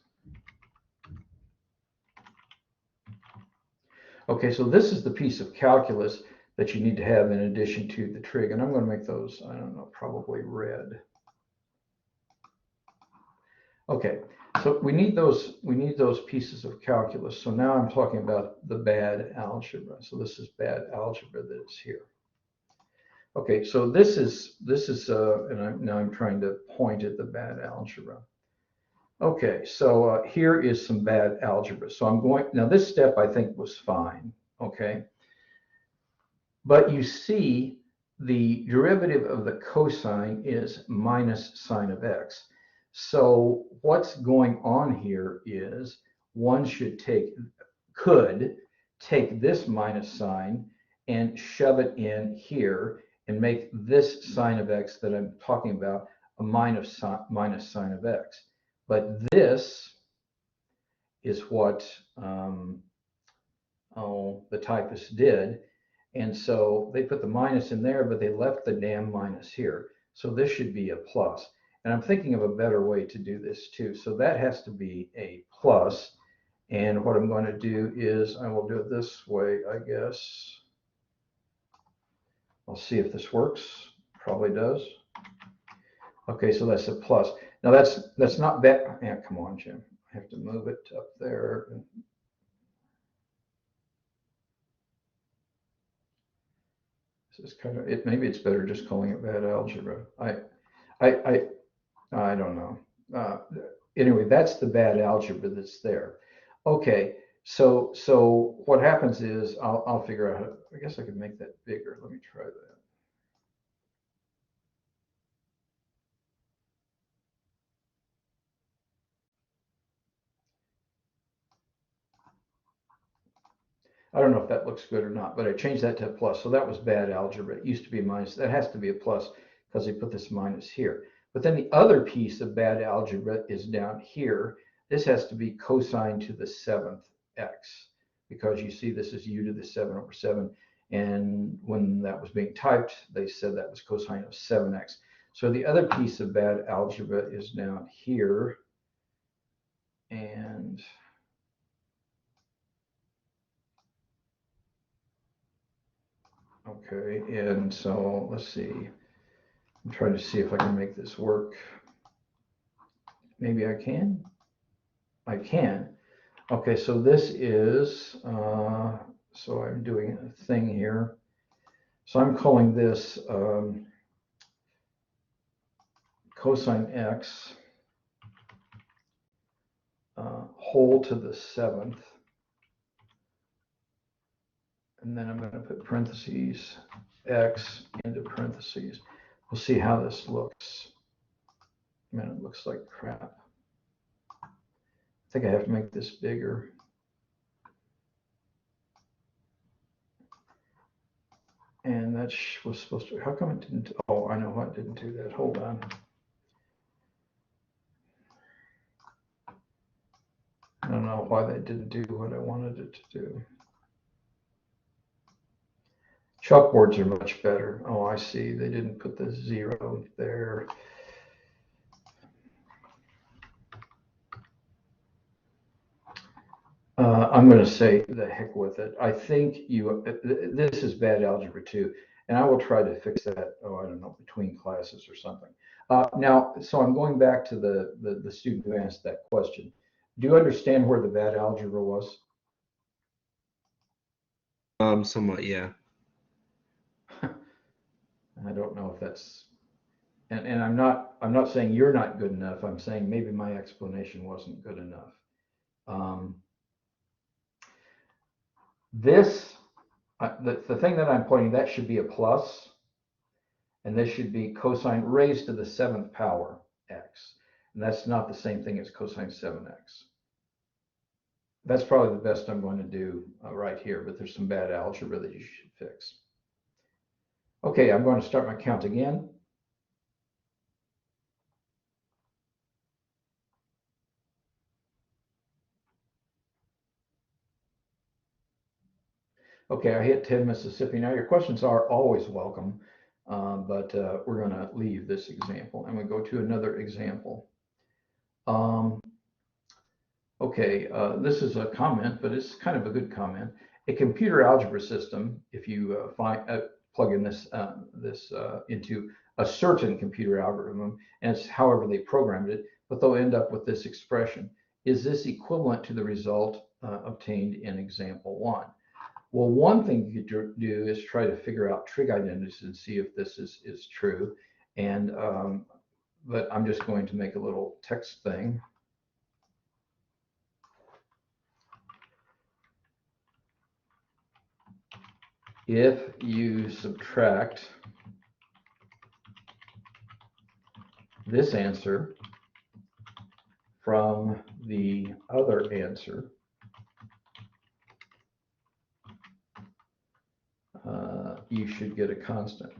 Okay, so this is the piece of calculus that you need to have in addition to the trig. And I'm going to make those, I don't know, probably red. Okay, so we need those pieces of calculus. So now I'm talking about the bad algebra. So this is bad algebra that is here. Okay, so this is and now I'm trying to point at the bad algebra. Okay, so here is some bad algebra. So I'm going, now this step I think was fine, okay? But you see the derivative of the cosine is minus sine of x. So what's going on here is one could take this minus sign and shove it in here and make this sine of x that I'm talking about a minus sine of x. But this is what the typist did. And so they put the minus in there, but they left the damn minus here. So this should be a plus. And I'm thinking of a better way to do this too. So that has to be a plus. And what I'm going to do is I will do it this way, I guess. I'll see if this works. Probably does. Okay, so that's a plus. Now that's not bad. Yeah, come on, Jim. I have to move it up there. This is kind of it. Maybe it's better just calling it bad algebra. I don't know. Anyway, that's the bad algebra that's there. Okay, so what happens is I'll figure out how to, I guess I could make that bigger. Let me try that. I don't know if that looks good or not, but I changed that to a plus. So that was bad algebra. It used to be a minus. That has to be a plus because they put this minus here. But then the other piece of bad algebra is down here. This has to be cosine to the 7th x, because you see this is u to the 7/7. And when that was being typed, they said that was cosine of 7x. So the other piece of bad algebra is down here. And okay, and so let's see. I'm trying to see if I can make this work. Maybe I can. I can. Okay, so this is, so I'm doing a thing here. So I'm calling this cosine x whole to the 7th. And then I'm going to put parentheses x into parentheses. We'll see how this looks. Man, it looks like crap. I think I have to make this bigger. And that was supposed to, how come it didn't, oh, I know why it didn't do that. Hold on. I don't know why that didn't do what I wanted it to do. Chalkboards are much better. Oh, I see. They didn't put the 0 there. I'm going to say the heck with it. I think this is bad algebra too, and I will try to fix that. Oh, I don't know, between classes or something. Now, so I'm going back to the student who asked that question. Do you understand where the bad algebra was? Somewhat, yeah. I don't know if that's, and I'm not saying you're not good enough. I'm saying maybe my explanation wasn't good enough. This, the thing that I'm pointing, that should be a plus, and this should be cosine raised to the 7th power x. And that's not the same thing as cosine 7x. That's probably the best I'm going to do right here, but there's some bad algebra that you should fix. Okay, I'm going to start my count again. Okay, I hit 10 Mississippi. Now your questions are always welcome, but we're going to leave this example and we go to another example. Okay, this is a comment, but it's kind of a good comment. A computer algebra system, if you plug in this into a certain computer algorithm, and it's however they programmed it, but they'll end up with this expression. Is this equivalent to the result obtained in example 1? Well, one thing you could do is try to figure out trig identities and see if this is true. And but I'm just going to make a little text thing. If you subtract this answer from the other answer, you should get a constant.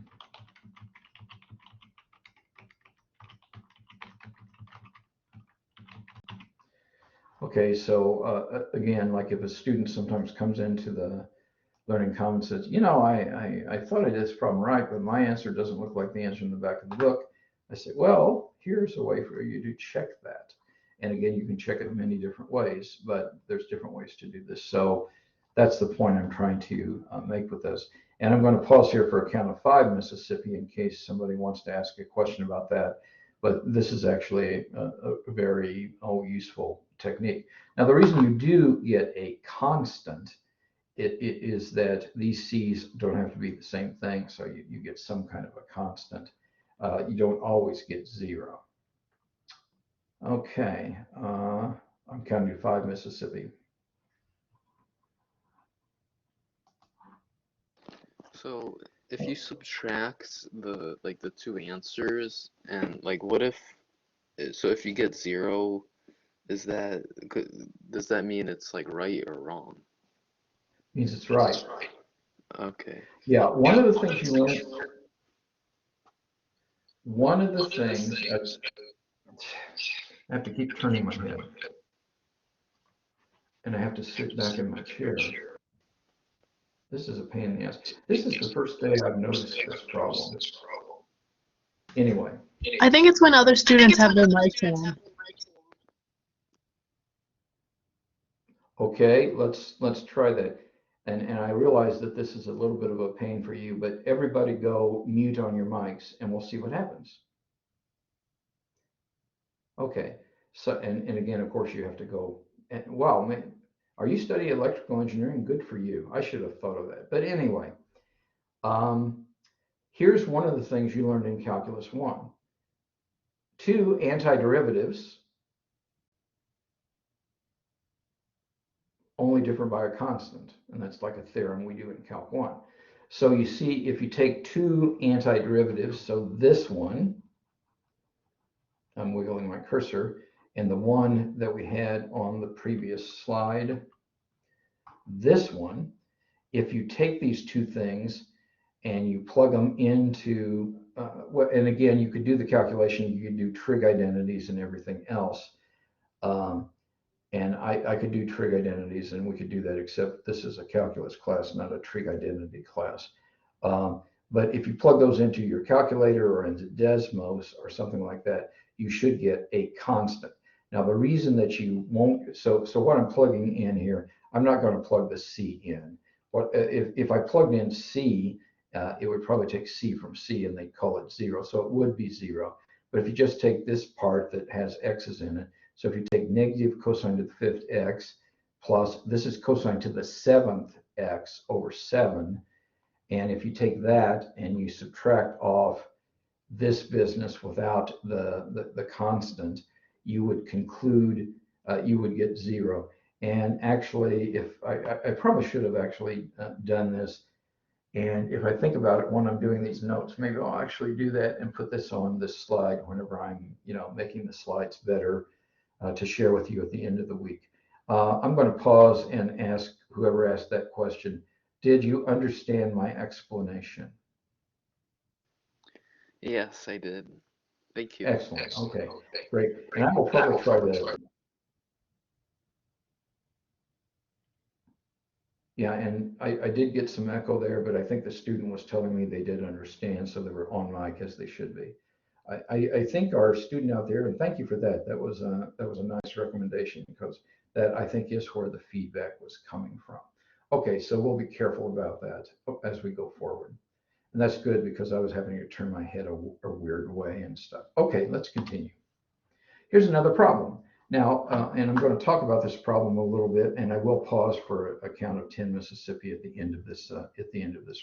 Okay, so again, like if a student sometimes comes into the learning comment says, you know, I thought I did this problem right, but my answer doesn't look like the answer in the back of the book. I say, well, here's a way for you to check that. And again, you can check it in many different ways, but there's different ways to do this. So that's the point I'm trying to make with this. And I'm going to pause here for a count of 5 Mississippi in case somebody wants to ask a question about that. But this is actually a very useful technique. Now, the reason you do get a constant it is that these C's don't have to be the same thing. So you get some kind of a constant. You don't always get 0. Okay, I'm counting to 5 Mississippi. So if you subtract the two answers, and what if, so if you get 0, does that mean it's right or wrong? Means it's right. Okay. Yeah, one of the things you learn, one of the things, I have to keep turning my head, and I have to sit back in my chair. This is a pain in the ass. This is the first day I've noticed this problem. Anyway. I think it's when other students have their mics on. Okay, let's try that. And I realize that this is a little bit of a pain for you, but everybody go mute on your mics and we'll see what happens. Okay, so and again, of course, you have to go. And wow, man, are you studying electrical engineering? Good for you. I should have thought of that. But anyway, here's one of the things you learned in Calculus 1. 2 antiderivatives only differ by a constant, and that's like a theorem we do in Calc 1. So you see, if you take 2 antiderivatives, so this one, I'm wiggling my cursor, and the one that we had on the previous slide, this one, if you take these 2 things and you plug them into, and again, you could do the calculation, you could do trig identities and everything else. And I could do trig identities, and we could do that, except this is a calculus class, not a trig identity class. But if you plug those into your calculator or into Desmos or something like that, you should get a constant. Now, the reason that you won't, so what I'm plugging in here, I'm not going to plug the C in. What if I plugged in C, it would probably take C from C, and they'd call it 0, so it would be 0. But if you just take this part that has x's in it, so if you take negative cosine to the 5th x plus, this is cosine to the 7th x over 7, and if you take that and you subtract off this business without the constant, you would conclude, you would get 0. And actually, if I probably should have actually done this, and if I think about it when I'm doing these notes, maybe I'll actually do that and put this on this slide whenever I'm, making the slides better to share with you at the end of the week. I'm going to pause and ask whoever asked that question, did you understand my explanation? Yes, I did. Thank you. Excellent. Okay, great. And I will probably try to. Yeah, and I did get some echo there, but I think the student was telling me they did understand, so they were on mic as they should be. I think our student out there, and thank you for that. That was a nice recommendation, because that, I think, is where the feedback was coming from. Okay, so we'll be careful about that as we go forward. And that's good, because I was having to turn my head a weird way and stuff. Okay, let's continue. Here's another problem. Now, and I'm going to talk about this problem a little bit, and I will pause for a count of 10 Mississippi at the end of this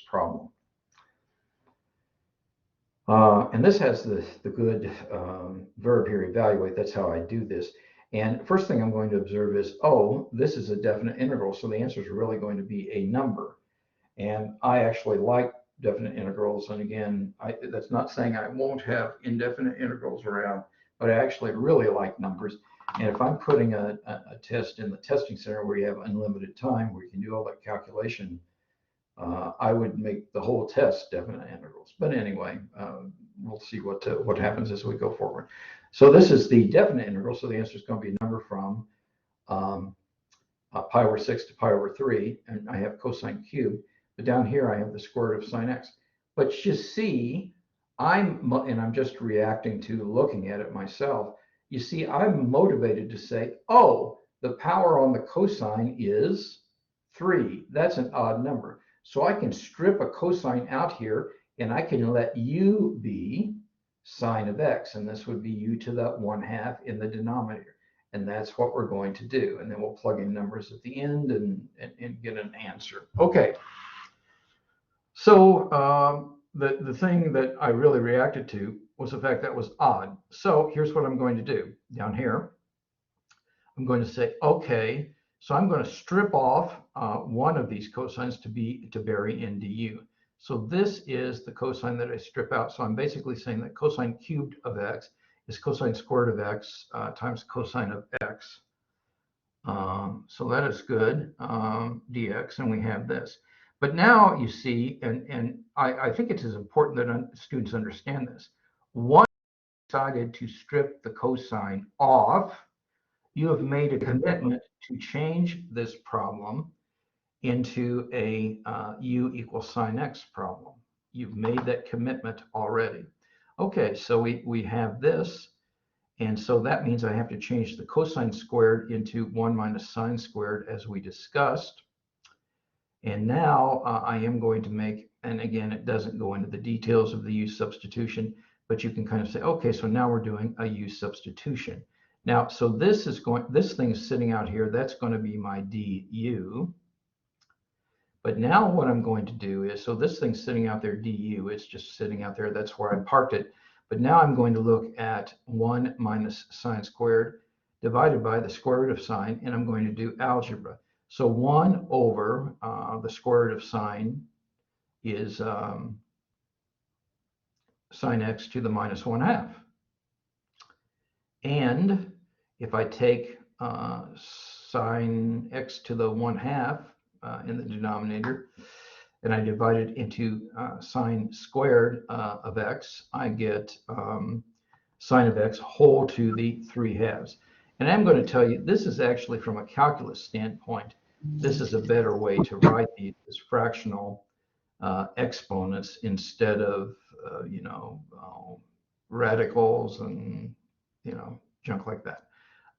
problem. And this has the good verb here, evaluate. That's how I do this. And first thing I'm going to observe is, oh, this is a definite integral, so the answer is really going to be a number. And I actually like definite integrals. And again, that's not saying I won't have indefinite integrals around, but I actually really like numbers. And if I'm putting a test in the testing center where you have unlimited time, where you can do all that calculation, I would make the whole test definite integrals. But anyway, we'll see what happens as we go forward. So this is the definite integral. So the answer is going to be a number from pi over 6 to pi over 3, and I have cosine cubed. But down here, I have the square root of sine x. But you see, and I'm just reacting to looking at it myself. You see, I'm motivated to say, oh, the power on the cosine is 3. That's an odd number. So I can strip a cosine out here, and I can let u be sine of x, and this would be u to the 1/2 in the denominator. And that's what we're going to do. And then we'll plug in numbers at the end and get an answer. Okay. So the thing that I really reacted to was the fact that was odd. So here's what I'm going to do. Down here, I'm going to say, okay, so I'm going to strip off one of these cosines to bury in du. So this is the cosine that I strip out. So I'm basically saying that cosine cubed of x is cosine squared of x times cosine of x. So that is good, dx, and we have this. But now you see, and I think it is important that students understand this. Once you decided to strip the cosine off, you have made a commitment to change this problem into a u equals sine x problem. You've made that commitment already. Okay, so we have this. And so that means I have to change the cosine squared into 1 minus sine squared, as we discussed. And now I am going to make, and again, it doesn't go into the details of the u substitution, but you can kind of say, okay, so now we're doing a u substitution. Now, so this thing is sitting out here. That's going to be my du. But now what I'm going to do is, so this thing's sitting out there, du, it's just sitting out there. That's where I parked it. But now I'm going to look at 1 minus sine squared divided by the square root of sine, and I'm going to do algebra. So 1 over the square root of sine is sine x to the minus 1/2. And if I take sine x to the 1/2 in the denominator, and I divide it into sine squared of x, I get sine of x whole to the 3/2. And I'm going to tell you, this is actually, from a calculus standpoint, this is a better way to write these as fractional exponents instead of, radicals and, junk like that.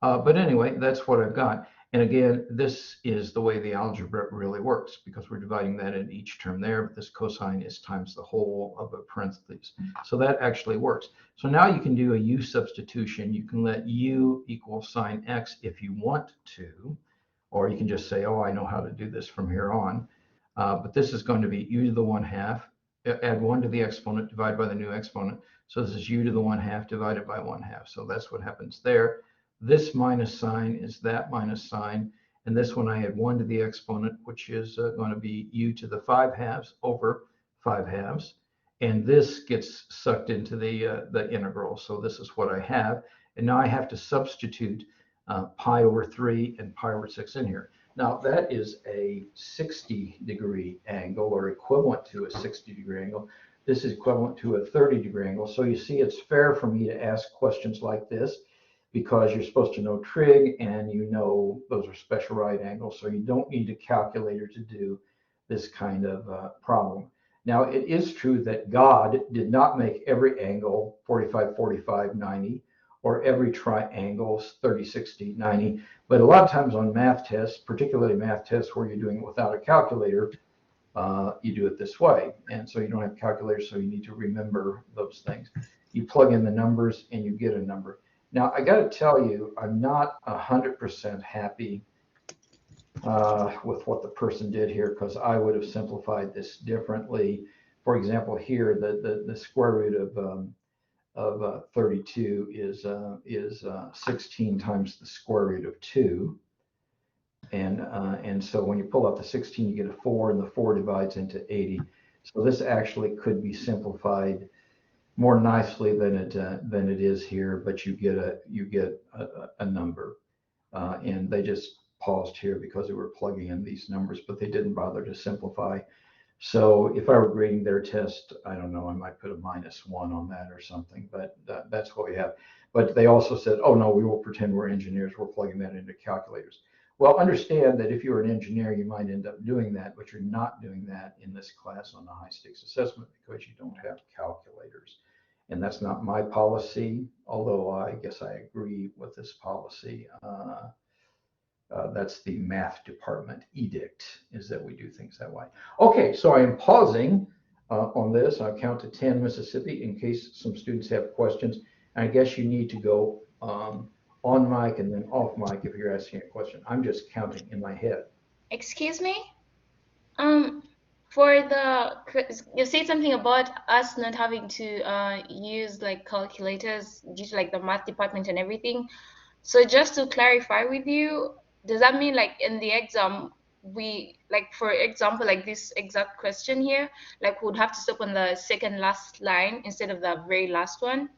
But anyway, that's what I've got. And again, this is the way the algebra really works, because we're dividing that in each term there, but this cosine is times the whole of a parentheses. So that actually works. So now you can do a u substitution. You can let u equal sine x if you want to, or you can just say, oh, I know how to do this from here on. But this is going to be u to the 1/2, add 1 to the exponent, divide by the new exponent. So this is u to the 1/2 divided by 1/2. So that's what happens there. This minus sine is that minus sine, and this one I add 1 to the exponent, which is going to be u to the 5/2 over 5/2, and this gets sucked into the integral. So this is what I have, and now I have to substitute pi over 3 and pi over 6 in here. Now that is a 60-degree angle, or equivalent to a 60-degree angle. This is equivalent to a 30-degree angle. So you see, it's fair for me to ask questions like this, because you're supposed to know trig, and those are special right angles, so you don't need a calculator to do this kind of problem. Now, it is true that God did not make every angle 45, 45, 90, or every triangle 30, 60, 90, but a lot of times on math tests, particularly math tests where you're doing it without a calculator, you do it this way. And so you don't have a calculator, so you need to remember those things. You plug in the numbers and you get a number. Now, I got to tell you, I'm not 100% happy with what the person did here, because I would have simplified this differently. For example, here, the square root of 32 is 16 times the square root of 2. And so when you pull out the 16, you get a 4, and the 4 divides into 80. So this actually could be simplified more nicely than it is here, but you get a number, and they just paused here because they were plugging in these numbers, but they didn't bother to simplify. So if I were grading their test, I don't know, I might put a -1 on that or something, but that's what we have. But they also said, oh no, we will pretend we're engineers, we're plugging that into calculators. Well, understand that if you're an engineer, you might end up doing that, but you're not doing that in this class on the high stakes assessment because you don't have calculators. And that's not my policy, although I guess I agree with this policy. That's the math department edict, is that we do things that way. Okay, so I am pausing on this. I'll count to 10 Mississippi in case some students have questions. And I guess you need to go on mic and then off mic if you're asking a question. I'm just counting in my head. Excuse me? For you said something about us not having to use like calculators due to like the math department and everything. So just to clarify with you, does that mean like in the exam, we like, for example, like this exact question here, like would have to stop on the second last line instead of the very last one?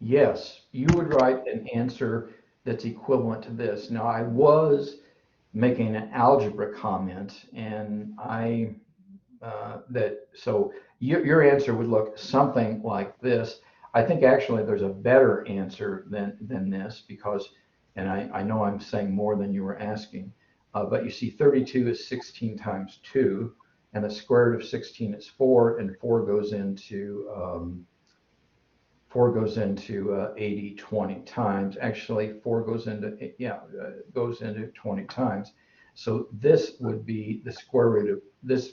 Yes, you would write an answer that's equivalent to this. Now, I was making an algebra comment, and so your answer would look something like this. I think actually there's a better answer than this because, and I know I'm saying more than you were asking, but you see 32 is 16 times 2, and the square root of 16 is 4, and 4 goes into 80 20 times. Actually, 4 goes into 20 times. So this would be the square root of this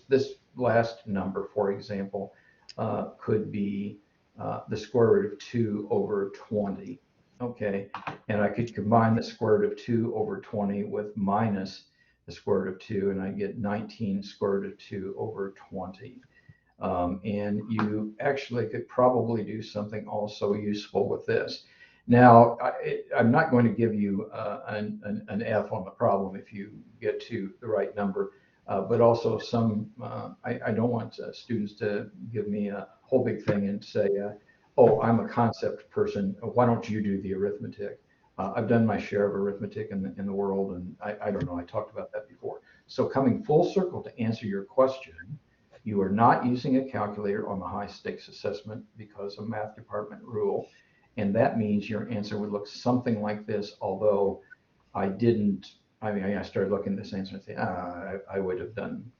last number, for example, could be the square root of 2 over 20. Okay, and I could combine the square root of 2 over 20 with minus the square root of 2, and I get 19 square root of 2 over 20. And you actually could probably do something also useful with this. Now, I'm not going to give you an F on the problem if you get to the right number, but also I don't want students to give me a whole big thing and say, oh, I'm a concept person, why don't you do the arithmetic? I've done my share of arithmetic in the world, and I don't know, I talked about that before. So coming full circle to answer your question, you are not using a calculator on the high stakes assessment because of math department rule. And that means your answer would look something like this, although I started looking at this answer and say, I would have done,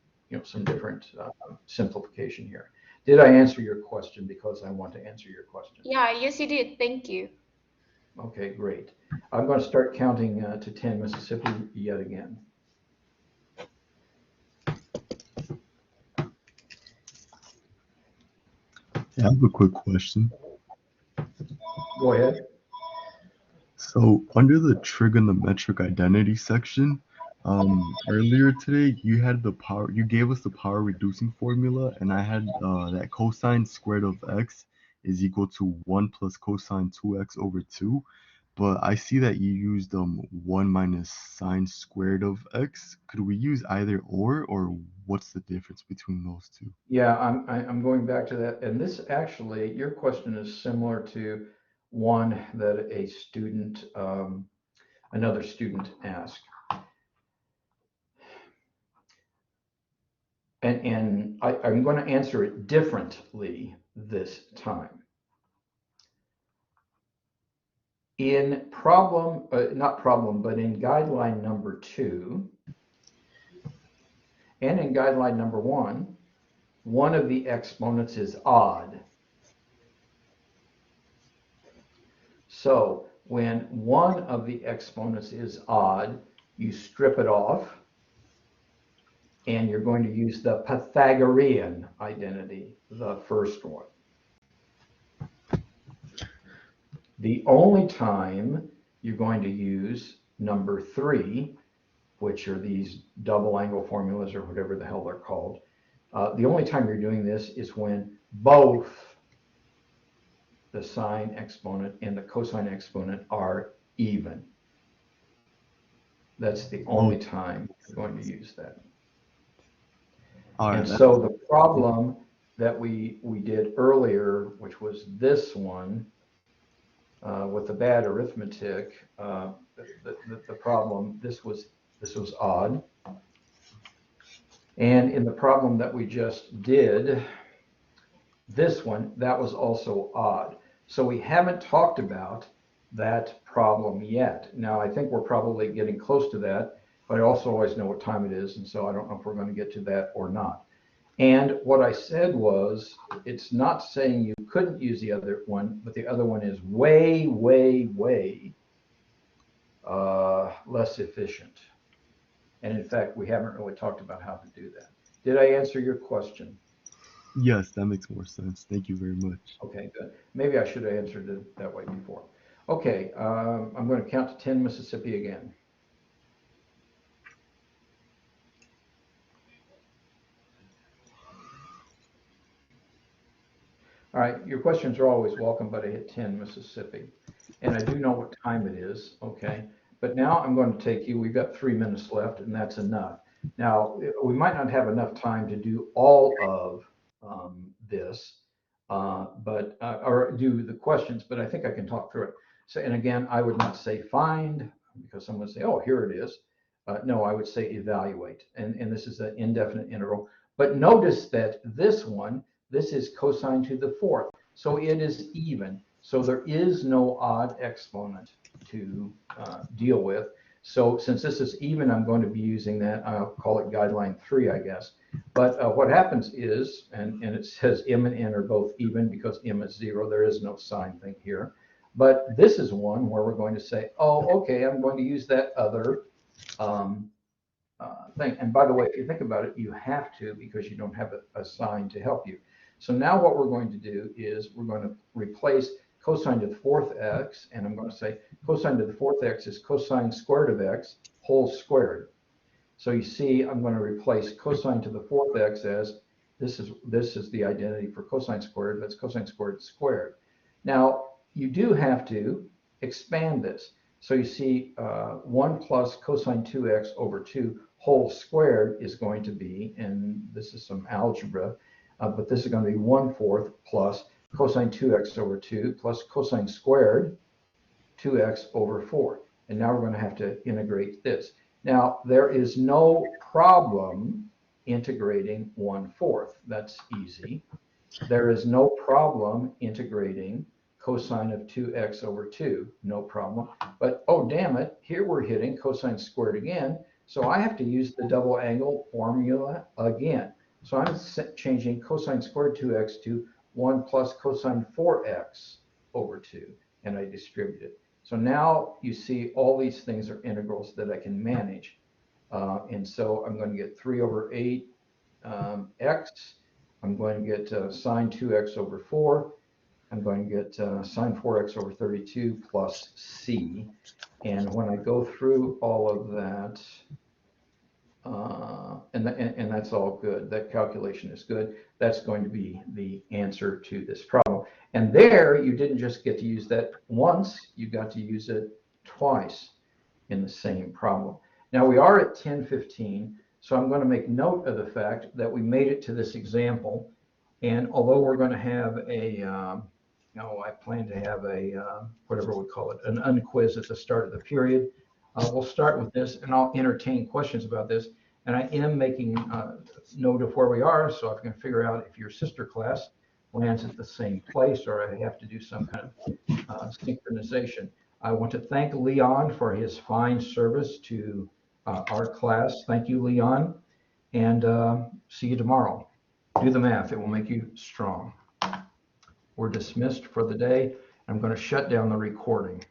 some different simplification here. Did I answer your question? Because I want to answer your question. Yeah, yes, you did. Thank you. Okay, great. I'm going to start counting to 10 Mississippi yet again. I have a quick question. Go ahead. So under the Trigonometric Identity section, earlier today you gave us the power reducing formula, and I had that cosine squared of x is equal to 1 plus cosine 2x over 2. But I see that you used 1 minus sine squared of x. Could we use either or what's the difference between those two? Yeah, I'm going back to that. And this actually, your question is similar to one that a student, another student asked. And I'm going to answer it differently this time. In problem, not problem, but in guideline number 2 and in guideline number 1, one of the exponents is odd. So when one of the exponents is odd, you strip it off, and you're going to use the Pythagorean identity, the first one. The only time you're going to use number 3, which are these double angle formulas or whatever the hell they're called, the only time you're doing this is when both the sine exponent and the cosine exponent are even. That's the only time you're going to use that. And so the problem that we did earlier, which was this one, with the bad arithmetic, the problem, this was odd. And in the problem that we just did, this one, that was also odd. So we haven't talked about that problem yet. Now, I think we're probably getting close to that, but I also always know what time it is, and so I don't know if we're going to get to that or not. And what I said was, it's not saying you couldn't use the other one, but the other one is way, way, way less efficient. And in fact, we haven't really talked about how to do that. Did I answer your question? Yes, that makes more sense. Thank you very much. Okay, good. Maybe I should have answered it that way before. Okay, I'm going to count to 10 Mississippi again. All right, your questions are always welcome, but I hit 10 Mississippi. And I do know what time it is, okay? But now I'm going to take you, we've got 3 minutes left, and that's enough. Now, we might not have enough time to do all of this, or do the questions, but I think I can talk through it. So, and again, I would not say find, because someone would say, oh, here it is. No, I would say evaluate, and this is an indefinite integral. But notice that this one, this is cosine to the fourth, so it is even. So there is no odd exponent to deal with. So since this is even, I'm going to be using that. I'll call it guideline 3, I guess. But what happens is, and it says m and n are both even because m is 0. There is no sign thing here. But this is one where we're going to say, oh, okay, I'm going to use that other thing. And by the way, if you think about it, you have to because you don't have a sign to help you. So now what we're going to do is we're going to replace cosine to the fourth x, and I'm going to say cosine to the fourth x is cosine squared of x whole squared. So you see, I'm going to replace cosine to the fourth x as this is the identity for cosine squared. That's cosine squared squared. Now you do have to expand this. So you see, 1 plus cosine 2x over 2 whole squared is going to be, and this is some algebra, but this is going to be 1/4 plus cosine 2x over 2 plus cosine squared 2x over 4. And now we're going to have to integrate this. Now, there is no problem integrating 1/4. That's easy. There is no problem integrating cosine of 2x over 2. No problem. But, oh, damn it, here we're hitting cosine squared again. So I have to use the double angle formula again. So I'm changing cosine squared 2x to 1 plus cosine 4x over 2, and I distribute it. So now you see all these things are integrals that I can manage. And so I'm going to get 3 over 8 x. I'm going to get sine 2x over 4. I'm going to get sine 4x over 32 plus c. And when I go through all of that, and that's all good. That calculation is good. That's going to be the answer to this problem. And there, you didn't just get to use that once, you got to use it twice in the same problem. Now we are at 10:15, so I'm going to make note of the fact that we made it to this example. And although we're going to have I plan to have a, whatever we call it, an unquiz at the start of the period. We'll start with this, and I'll entertain questions about this. And I am making note of where we are, so I can figure out if your sister class lands at the same place or I have to do some kind of synchronization. I want to thank Leon for his fine service to our class. Thank you, Leon, and see you tomorrow. Do the math. It will make you strong. We're dismissed for the day. I'm going to shut down the recording.